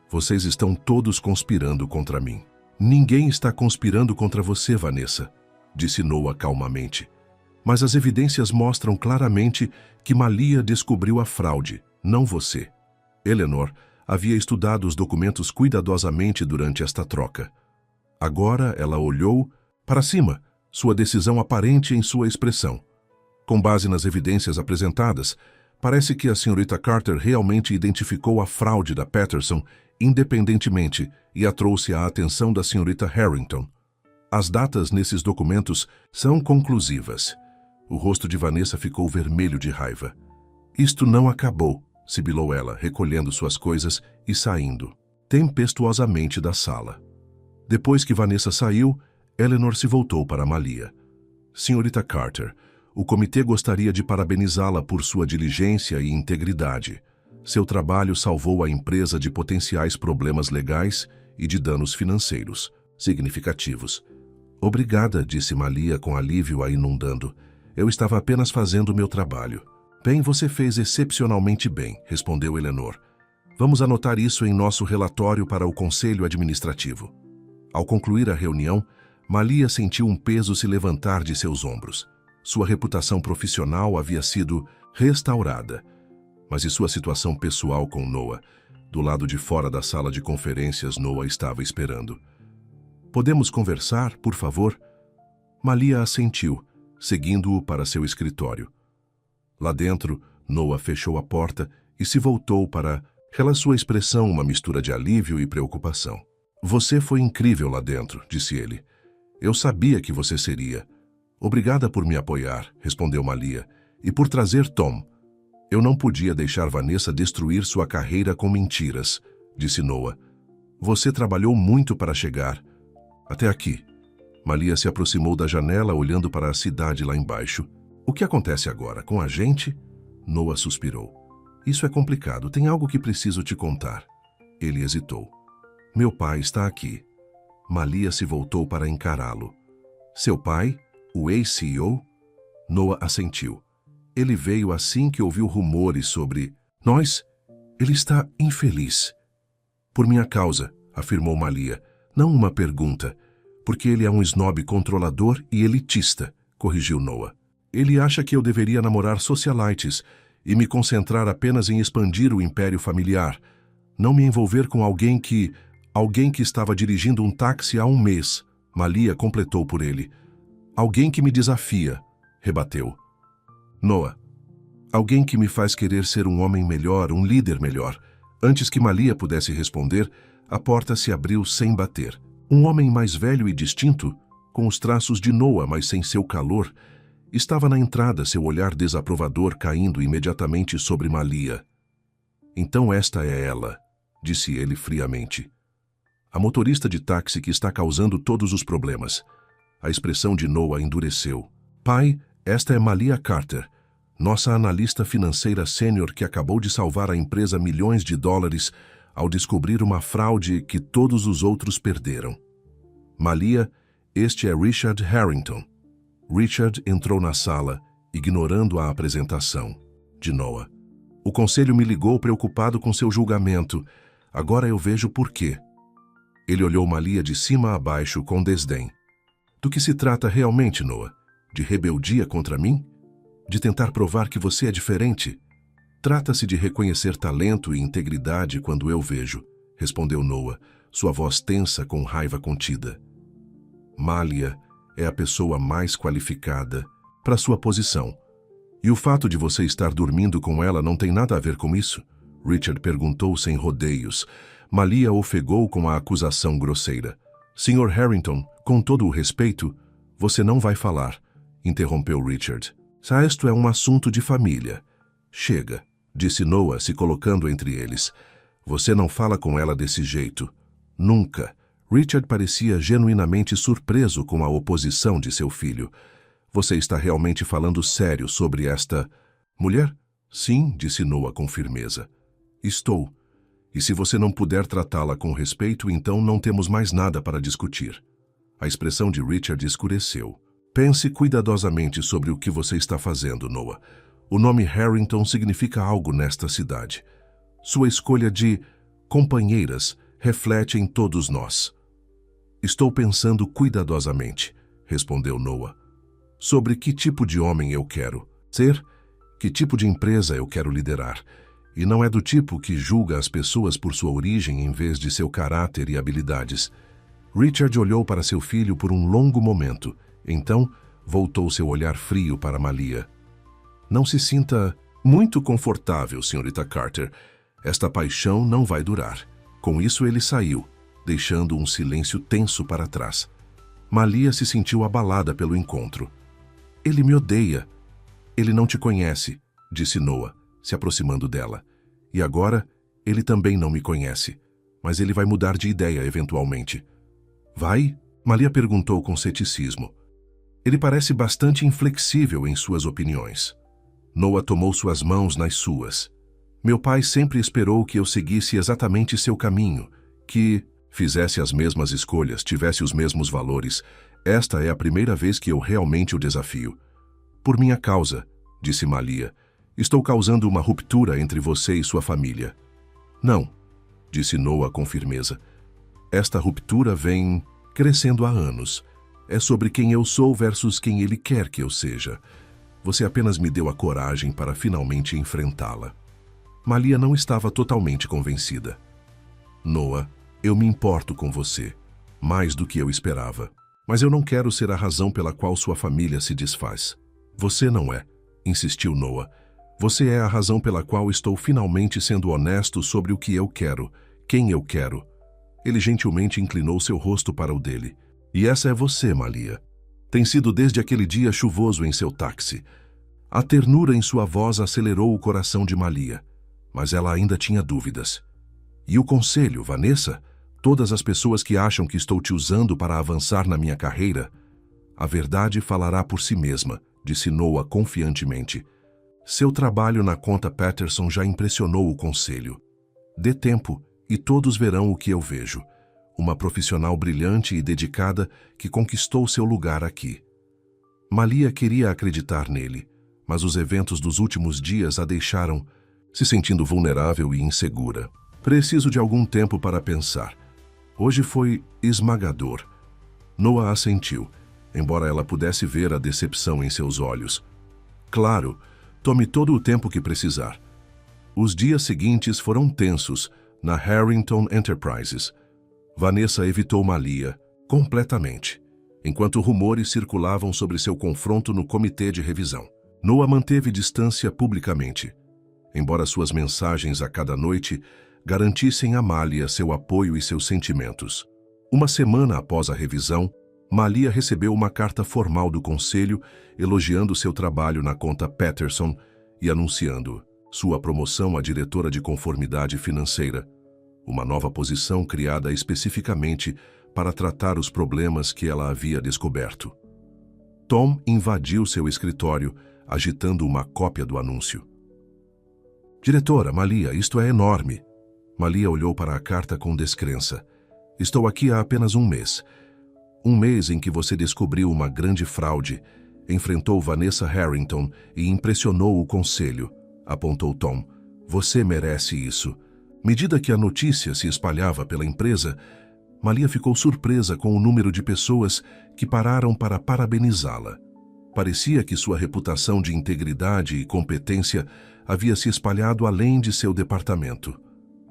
Vocês estão todos conspirando contra mim. Ninguém está conspirando contra você, Vanessa, disse Noah calmamente. Mas as evidências mostram claramente que Malia descobriu a fraude, não você. Eleanor havia estudado os documentos cuidadosamente durante esta troca. Agora ela olhou para cima, sua decisão aparente em sua expressão. Com base nas evidências apresentadas, parece que a senhorita Carter realmente identificou a fraude da Patterson independentemente e a trouxe à atenção da senhorita Harrington. As datas nesses documentos são conclusivas. O rosto de Vanessa ficou vermelho de raiva. Isto não acabou, sibilou ela, recolhendo suas coisas e saindo, tempestuosamente da sala. Depois que Vanessa saiu, Eleanor se voltou para Malia. Senhorita Carter, o comitê gostaria de parabenizá-la por sua diligência e integridade. Seu trabalho salvou a empresa de potenciais problemas legais e de danos financeiros significativos. Obrigada, disse Malia com alívio a inundando. Eu estava apenas fazendo o meu trabalho. Bem, você fez excepcionalmente bem, respondeu Eleanor. Vamos anotar isso em nosso relatório para o Conselho Administrativo. Ao concluir a reunião, Malia sentiu um peso se levantar de seus ombros. Sua reputação profissional havia sido restaurada. Mas e sua situação pessoal com Noah? Do lado de fora da sala de conferências, Noah estava esperando. Podemos conversar, por favor? Malia assentiu, seguindo-o para seu escritório. Lá dentro, Noah fechou a porta e se voltou para sua expressão uma mistura de alívio e preocupação. Você foi incrível lá dentro, disse ele. Eu sabia que você seria. Obrigada por me apoiar, respondeu Malia, e por trazer Tom. Eu não podia deixar Vanessa destruir sua carreira com mentiras, disse Noah. Você trabalhou muito para chegar até aqui. Malia se aproximou da janela, olhando para a cidade lá embaixo. O que acontece agora com a gente? Noah suspirou. Isso é complicado, tem algo que preciso te contar. Ele hesitou. Meu pai está aqui. Malia se voltou para encará-lo. Seu pai? O ex-CEO? Noah assentiu. Ele veio assim que ouviu rumores sobre nós. Ele está infeliz. Por minha causa, afirmou Malia. Não uma pergunta. Porque ele é um snob controlador e elitista, corrigiu Noah. Ele acha que eu deveria namorar socialites e me concentrar apenas em expandir o império familiar. Não me envolver com alguém que estava dirigindo um táxi há um mês, Malia completou por ele. Alguém que me desafia, rebateu. Noah, alguém que me faz querer ser um homem melhor, um líder melhor. Antes que Malia pudesse responder, a porta se abriu sem bater. Um homem mais velho e distinto, com os traços de Noah, mas sem seu calor, estava na entrada, seu olhar desaprovador caindo imediatamente sobre Malia. Então esta é ela, disse ele friamente. A motorista de táxi que está causando todos os problemas. A expressão de Noah endureceu. Pai, esta é Malia Carter, nossa analista financeira sênior que acabou de salvar a empresa milhões de dólares ao descobrir uma fraude que todos os outros perderam. Malia, Este é Richard Harrington. Richard entrou na sala, ignorando a apresentação de Noah. O conselho me ligou preocupado com seu julgamento. Agora eu vejo por quê. Ele olhou Malia de cima a baixo com desdém. Do que se trata realmente, Noah? De rebeldia contra mim? De tentar provar que você é diferente? Trata-se de reconhecer talento e integridade quando eu vejo, respondeu Noah, sua voz tensa com raiva contida. Malia é a pessoa mais qualificada para sua posição. E o fato de você estar dormindo com ela não tem nada a ver com isso? Richard perguntou sem rodeios. Malia ofegou com a acusação grosseira. Sr. Harrington, com todo o respeito, você não vai falar, interrompeu Richard. Isto é um assunto de família. Chega, disse Noah, se colocando entre eles. Você não fala com ela desse jeito. Nunca. Richard parecia genuinamente surpreso com a oposição de seu filho. Você está realmente falando sério sobre esta mulher? Sim, disse Noah com firmeza. Estou. E se você não puder tratá-la com respeito, então não temos mais nada para discutir. A expressão de Richard escureceu. Pense cuidadosamente sobre o que você está fazendo, Noah. O nome Harrington significa algo nesta cidade. Sua escolha de companheiras reflete em todos nós. Estou pensando cuidadosamente, respondeu Noah. Sobre que tipo de homem eu quero ser, que tipo de empresa eu quero liderar. E não é do tipo que julga as pessoas por sua origem em vez de seu caráter e habilidades. Richard olhou para seu filho por um longo momento. Então, voltou seu olhar frio para Malia. Não se sinta muito confortável, senhorita Carter. Esta paixão não vai durar. Com isso, ele saiu, deixando um silêncio tenso para trás. Malia se sentiu abalada pelo encontro. Ele me odeia. Ele não te conhece, disse Noah, se aproximando dela. E agora, ele também não me conhece. Mas ele vai mudar de ideia eventualmente. Vai? Malia perguntou com ceticismo. Ele parece bastante inflexível em suas opiniões. Noah tomou suas mãos nas suas. Meu pai sempre esperou que eu seguisse exatamente seu caminho, que fizesse as mesmas escolhas, tivesse os mesmos valores. Esta é a primeira vez que eu realmente o desafio. Por minha causa, disse Malia, estou causando uma ruptura entre você e sua família. Não, disse Noah com firmeza. Esta ruptura vem crescendo há anos. É sobre quem eu sou versus quem ele quer que eu seja. Você apenas me deu a coragem para finalmente enfrentá-la. Malia não estava totalmente convencida. Noah, eu me importo com você, mais do que eu esperava. Mas eu não quero ser a razão pela qual sua família se desfaz. Você não é, insistiu Noah. Você é a razão pela qual estou finalmente sendo honesto sobre o que eu quero, quem eu quero. Ele gentilmente inclinou seu rosto para o dele. E essa é você, Malia. Tem sido desde aquele dia chuvoso em seu táxi. A ternura em sua voz acelerou o coração de Malia, mas ela ainda tinha dúvidas. E o conselho, Vanessa? Todas as pessoas que acham que estou te usando para avançar na minha carreira? A verdade falará por si mesma, disse Noah confiantemente. Seu trabalho na conta Patterson já impressionou o conselho. Dê tempo e todos verão o que eu vejo. Uma profissional brilhante e dedicada que conquistou seu lugar aqui. Malia queria acreditar nele, mas os eventos dos últimos dias a deixaram se sentindo vulnerável e insegura. Preciso de algum tempo para pensar. Hoje foi esmagador. Noah assentiu, embora ela pudesse ver a decepção em seus olhos. Claro, tome todo o tempo que precisar. Os dias seguintes foram tensos na Harrington Enterprises. Vanessa evitou Malia completamente, enquanto rumores circulavam sobre seu confronto no comitê de revisão. Noah manteve distância publicamente, embora suas mensagens a cada noite garantissem a Malia seu apoio e seus sentimentos. Uma semana após a revisão, Malia recebeu uma carta formal do conselho elogiando seu trabalho na conta Patterson e anunciando sua promoção a diretora de conformidade financeira, uma nova posição criada especificamente para tratar os problemas que ela havia descoberto. Tom invadiu seu escritório, agitando uma cópia do anúncio. Diretora, Malia, isto é enorme. Malia olhou para a carta com descrença. Estou aqui há apenas um mês. Um mês em que você descobriu uma grande fraude, enfrentou Vanessa Harrington e impressionou o conselho, apontou Tom. Você merece isso. À medida que a notícia se espalhava pela empresa, Malia ficou surpresa com o número de pessoas que pararam para parabenizá-la. Parecia que sua reputação de integridade e competência havia se espalhado além de seu departamento.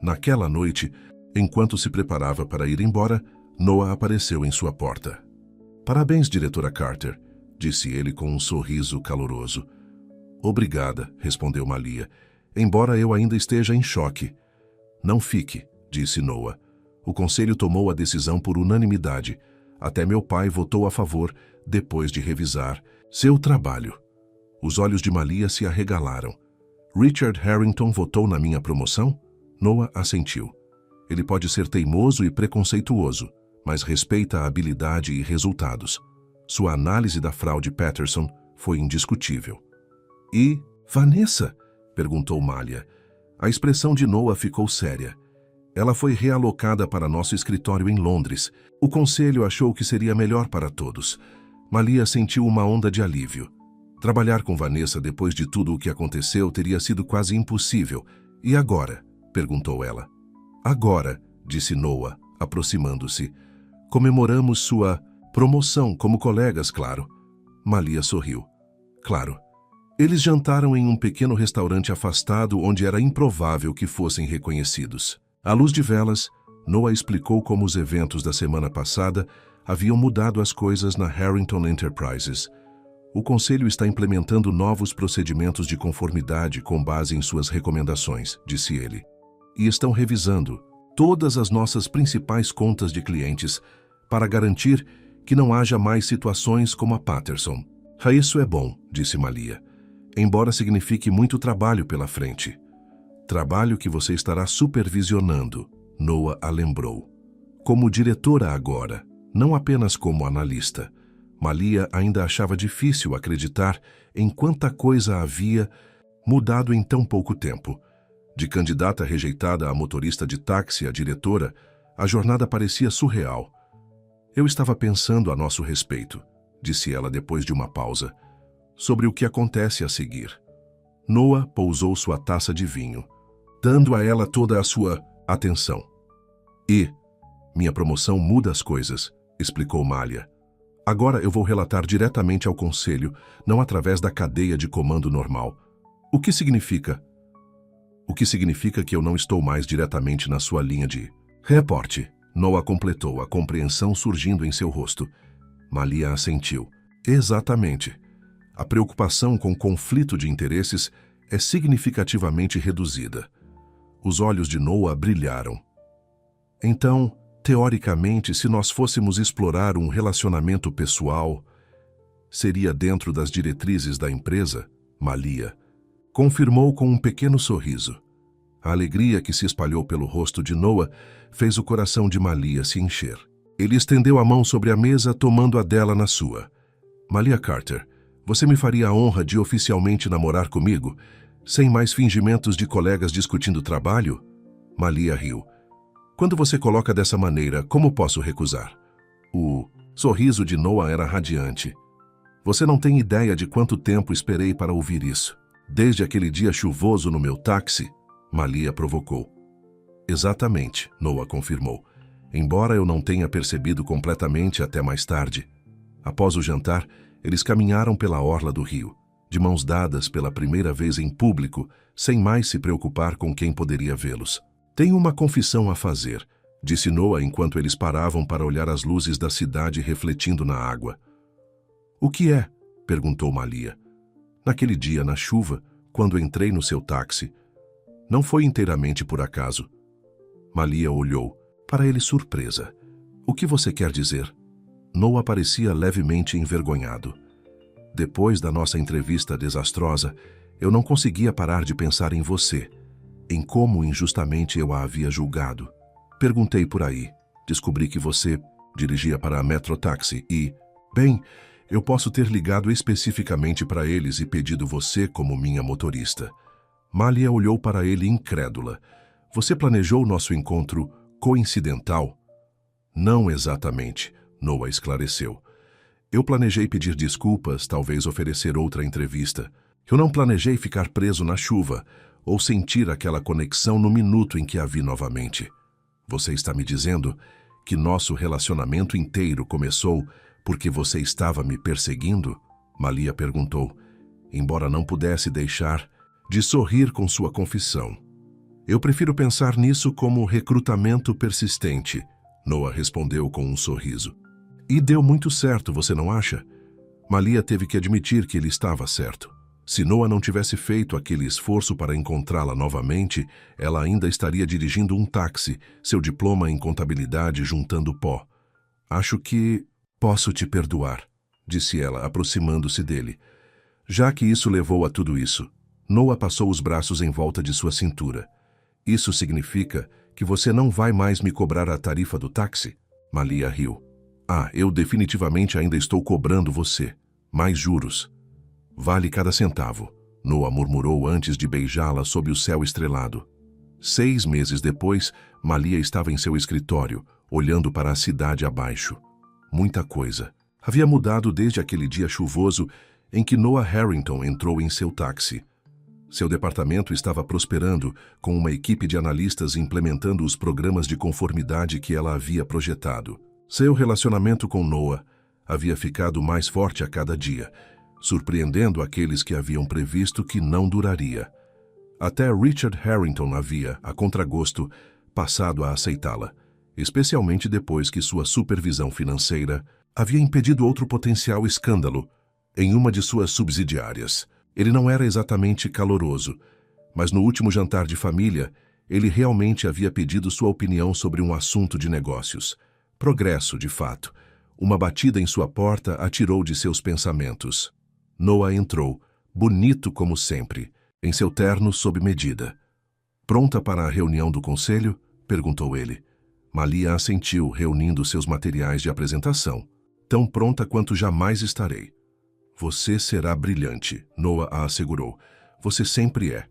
Naquela noite, enquanto se preparava para ir embora, Noah apareceu em sua porta. Parabéns, diretora Carter, disse ele com um sorriso caloroso. Obrigada, respondeu Malia, embora eu ainda esteja em choque. Não fique, disse Noah. O conselho tomou a decisão por unanimidade. Até meu pai votou a favor, depois de revisar seu trabalho. Os olhos de Malia se arregalaram. Richard Harrington votou na minha promoção? Noah assentiu. Ele pode ser teimoso e preconceituoso, mas respeita a habilidade e resultados. Sua análise da fraude Patterson foi indiscutível. E Vanessa? Perguntou Malia. A expressão de Noah ficou séria. Ela foi realocada para nosso escritório em Londres. O conselho achou que seria melhor para todos. Malia sentiu uma onda de alívio. Trabalhar com Vanessa depois de tudo o que aconteceu teria sido quase impossível. E agora? Perguntou ela. Agora, disse Noah, aproximando-se. Comemoramos sua promoção como colegas, claro. Malia sorriu. Claro. Eles jantaram em um pequeno restaurante afastado onde era improvável que fossem reconhecidos. À luz de velas, Noah explicou como os eventos da semana passada haviam mudado as coisas na Harrington Enterprises. O conselho está implementando novos procedimentos de conformidade com base em suas recomendações, disse ele. E estão revisando todas as nossas principais contas de clientes para garantir que não haja mais situações como a Patterson. Isso é bom, disse Malia, embora signifique muito trabalho pela frente. Trabalho que você estará supervisionando, Noah a lembrou. Como diretora agora, não apenas como analista. Malia ainda achava difícil acreditar em quanta coisa havia mudado em tão pouco tempo. De candidata rejeitada a motorista de táxi a diretora, a jornada parecia surreal. Eu estava pensando a nosso respeito, disse ela depois de uma pausa, sobre o que acontece a seguir. Noah pousou sua taça de vinho, dando a ela toda a sua atenção. Minha promoção muda as coisas, explicou Malia. Agora eu vou relatar diretamente ao conselho, não através da cadeia de comando normal. O que significa? O que significa que eu não estou mais diretamente na sua linha de reporte. Noah completou, a compreensão surgindo em seu rosto. Malia assentiu. Exatamente. A preocupação com conflito de interesses é significativamente reduzida. Os olhos de Noah brilharam. Então, teoricamente, se nós fôssemos explorar um relacionamento pessoal, seria dentro das diretrizes da empresa? Malia confirmou com um pequeno sorriso. A alegria que se espalhou pelo rosto de Noah fez o coração de Malia se encher. Ele estendeu a mão sobre a mesa, tomando a dela na sua. Malia Carter, você me faria a honra de oficialmente namorar comigo, sem mais fingimentos de colegas discutindo trabalho? Malia riu. Quando você coloca dessa maneira, como posso recusar? O sorriso de Noah era radiante. Você não tem ideia de quanto tempo esperei para ouvir isso. Desde aquele dia chuvoso no meu táxi, Malia provocou. Exatamente, Noah confirmou, embora eu não tenha percebido completamente até mais tarde. Após o jantar, eles caminharam pela orla do rio, de mãos dadas pela primeira vez em público, sem mais se preocupar com quem poderia vê-los. Tenho uma confissão a fazer, disse Noah enquanto eles paravam para olhar as luzes da cidade refletindo na água. O que é? Perguntou Malia. Naquele dia, na chuva, quando entrei no seu táxi. Não foi inteiramente por acaso. Malia olhou, para ele surpresa. O que você quer dizer? Noah parecia levemente envergonhado. Depois da nossa entrevista desastrosa, eu não conseguia parar de pensar em você, em como injustamente eu a havia julgado. Perguntei por aí. Descobri que você dirigia para a Metrotaxi e, bem, eu posso ter ligado especificamente para eles e pedido você como minha motorista. Malia olhou para ele incrédula. Você planejou nosso encontro coincidental? Não exatamente, Noah esclareceu. Eu planejei pedir desculpas, talvez oferecer outra entrevista. Eu não planejei ficar preso na chuva ou sentir aquela conexão no minuto em que a vi novamente. Você está me dizendo que nosso relacionamento inteiro começou porque você estava me perseguindo? Malia perguntou, embora não pudesse deixar de sorrir com sua confissão. Eu prefiro pensar nisso como recrutamento persistente, Noah respondeu com um sorriso. E deu muito certo, você não acha? Malia teve que admitir que ele estava certo. Se Noah não tivesse feito aquele esforço para encontrá-la novamente, ela ainda estaria dirigindo um táxi, seu diploma em contabilidade juntando pó. Acho que posso te perdoar, disse ela, aproximando-se dele. Já que isso levou a tudo isso, Noah passou os braços em volta de sua cintura. Isso significa que você não vai mais me cobrar a tarifa do táxi? Malia riu. Eu definitivamente ainda estou cobrando você. Mais juros. Vale cada centavo, Noah murmurou antes de beijá-la sob o céu estrelado. 6 meses depois, Malia estava em seu escritório, olhando para a cidade abaixo. Muita coisa havia mudado desde aquele dia chuvoso em que Noah Harrington entrou em seu táxi. Seu departamento estava prosperando, com uma equipe de analistas implementando os programas de conformidade que ela havia projetado. Seu relacionamento com Noah havia ficado mais forte a cada dia, surpreendendo aqueles que haviam previsto que não duraria. Até Richard Harrington havia, a contragosto, passado a aceitá-la, especialmente depois que sua supervisão financeira havia impedido outro potencial escândalo em uma de suas subsidiárias. Ele não era exatamente caloroso, mas no último jantar de família, ele realmente havia pedido sua opinião sobre um assunto de negócios. Progresso, de fato. Uma batida em sua porta a tirou de seus pensamentos. Noah entrou, bonito como sempre, em seu terno sob medida. Pronta para a reunião do conselho? Perguntou ele. Malia assentiu, reunindo seus materiais de apresentação. Tão pronta quanto jamais estarei. Você será brilhante, Noah a assegurou. Você sempre é.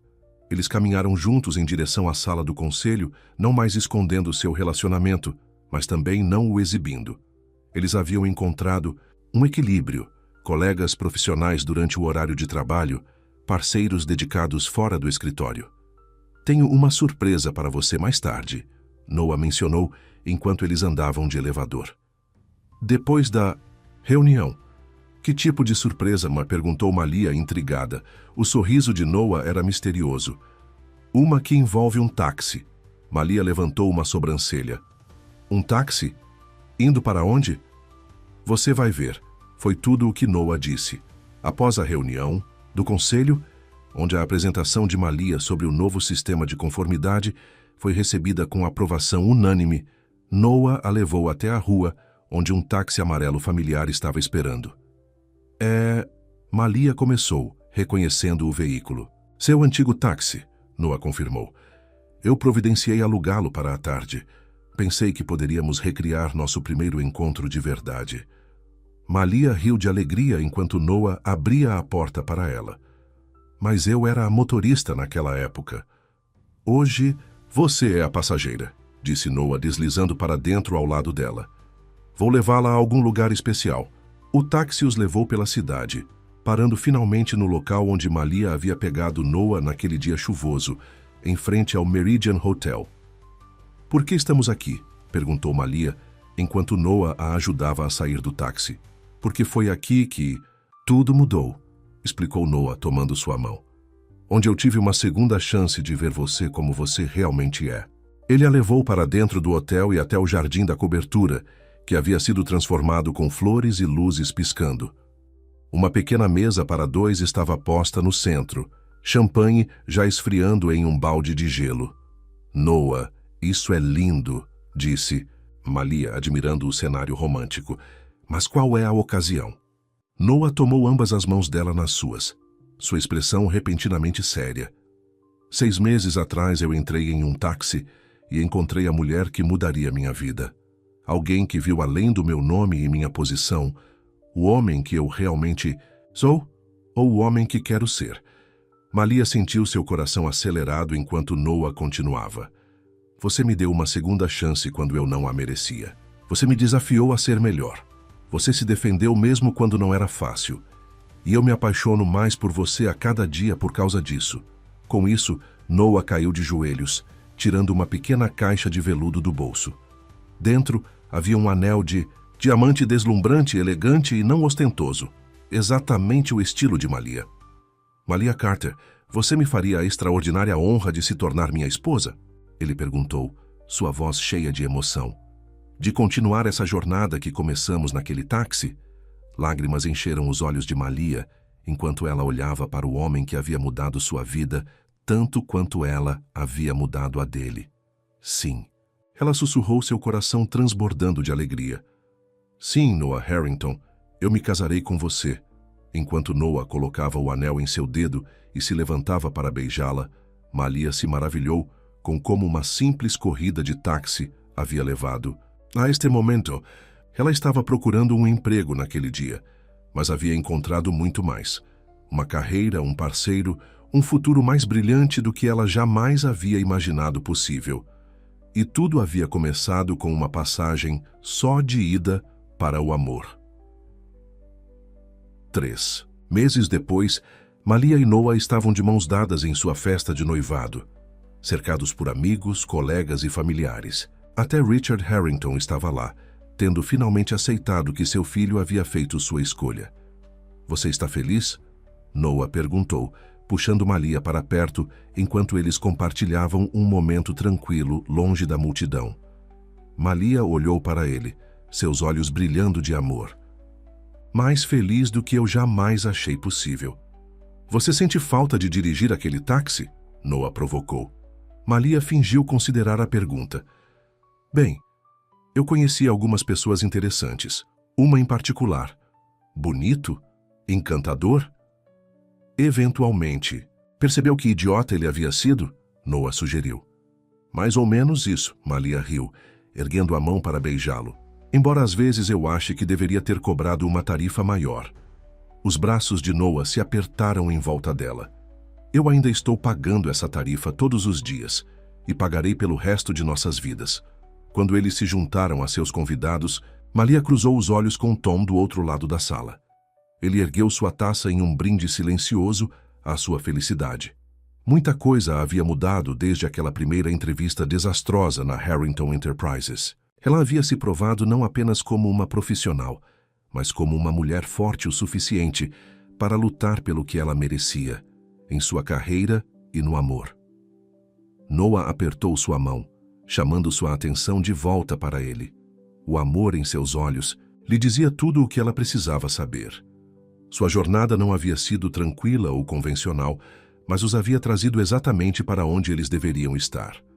Eles caminharam juntos em direção à sala do conselho, não mais escondendo seu relacionamento, mas também não o exibindo. Eles haviam encontrado um equilíbrio, colegas profissionais durante o horário de trabalho, parceiros dedicados fora do escritório. Tenho uma surpresa para você mais tarde, Noah mencionou enquanto eles andavam de elevador. Depois da reunião. Que tipo de surpresa? Perguntou Malia intrigada. O sorriso de Noah era misterioso. Uma que envolve um táxi. Malia levantou uma sobrancelha. Um táxi? Indo para onde? Você vai ver. Foi tudo o que Noah disse. Após a reunião do conselho, onde a apresentação de Malia sobre o novo sistema de conformidade foi recebida com aprovação unânime, Noah a levou até a rua, onde um táxi amarelo familiar estava esperando. Malia começou, reconhecendo o veículo. Seu antigo táxi, Noah confirmou. Eu providenciei alugá-lo para a tarde. Pensei que poderíamos recriar nosso primeiro encontro de verdade. Malia riu de alegria enquanto Noah abria a porta para ela. Mas eu era a motorista naquela época. Hoje, você é a passageira, disse Noah deslizando para dentro ao lado dela. Vou levá-la a algum lugar especial. O táxi os levou pela cidade, parando finalmente no local onde Malia havia pegado Noah naquele dia chuvoso, em frente ao Meridian Hotel. Por que estamos aqui? Perguntou Malia, enquanto Noah a ajudava a sair do táxi. Porque foi aqui que tudo mudou, explicou Noah, tomando sua mão. Onde eu tive uma segunda chance de ver você como você realmente é. Ele a levou para dentro do hotel e até o jardim da cobertura, que havia sido transformado com flores e luzes piscando. Uma pequena mesa para 2 estava posta no centro, champanhe já esfriando em um balde de gelo. Noah, isso é lindo, disse Malia, admirando o cenário romântico. Mas qual é a ocasião? Noah tomou ambas as mãos dela nas suas, sua expressão repentinamente séria. 6 meses atrás eu entrei em um táxi e encontrei a mulher que mudaria minha vida. Alguém que viu além do meu nome e minha posição, o homem que eu realmente sou ou o homem que quero ser. Malia sentiu seu coração acelerado enquanto Noah continuava. Você me deu uma segunda chance quando eu não a merecia. Você me desafiou a ser melhor. Você se defendeu mesmo quando não era fácil. E eu me apaixono mais por você a cada dia por causa disso. Com isso, Noah caiu de joelhos, tirando uma pequena caixa de veludo do bolso. Dentro havia um anel de diamante deslumbrante, elegante e não ostentoso. Exatamente o estilo de Malia. Malia Carter, você me faria a extraordinária honra de se tornar minha esposa? Ele perguntou, sua voz cheia de emoção. De continuar essa jornada que começamos naquele táxi? Lágrimas encheram os olhos de Malia, enquanto ela olhava para o homem que havia mudado sua vida, tanto quanto ela havia mudado a dele. Sim. Ela sussurrou, seu coração transbordando de alegria. Sim, Noah Harrington, eu me casarei com você. Enquanto Noah colocava o anel em seu dedo e se levantava para beijá-la, Malia se maravilhou com como uma simples corrida de táxi havia levado. A este momento, ela estava procurando um emprego naquele dia, mas havia encontrado muito mais. Uma carreira, um parceiro, um futuro mais brilhante do que ela jamais havia imaginado possível. E tudo havia começado com uma passagem só de ida para o amor. 3 meses depois, Malia e Noah estavam de mãos dadas em sua festa de noivado, cercados por amigos, colegas e familiares. Até Richard Harrington estava lá, tendo finalmente aceitado que seu filho havia feito sua escolha. Você está feliz? Noah perguntou, puxando Malia para perto enquanto eles compartilhavam um momento tranquilo longe da multidão. Malia olhou para ele, seus olhos brilhando de amor. Mais feliz do que eu jamais achei possível. Você sente falta de dirigir aquele táxi? Noah provocou. Malia fingiu considerar a pergunta. Bem, eu conheci algumas pessoas interessantes. Uma em particular. Bonito? Encantador? Eventualmente. Percebeu que idiota ele havia sido? Noah sugeriu. Mais ou menos isso, Malia riu, erguendo a mão para beijá-lo. Embora às vezes eu ache que deveria ter cobrado uma tarifa maior. Os braços de Noah se apertaram em volta dela. Eu ainda estou pagando essa tarifa todos os dias e pagarei pelo resto de nossas vidas. Quando eles se juntaram a seus convidados, Malia cruzou os olhos com Tom do outro lado da sala. Ele ergueu sua taça em um brinde silencioso à sua felicidade. Muita coisa havia mudado desde aquela primeira entrevista desastrosa na Harrington Enterprises. Ela havia se provado não apenas como uma profissional, mas como uma mulher forte o suficiente para lutar pelo que ela merecia, em sua carreira e no amor. Noah apertou sua mão, chamando sua atenção de volta para ele. O amor em seus olhos lhe dizia tudo o que ela precisava saber. Sua jornada não havia sido tranquila ou convencional, mas os havia trazido exatamente para onde eles deveriam estar.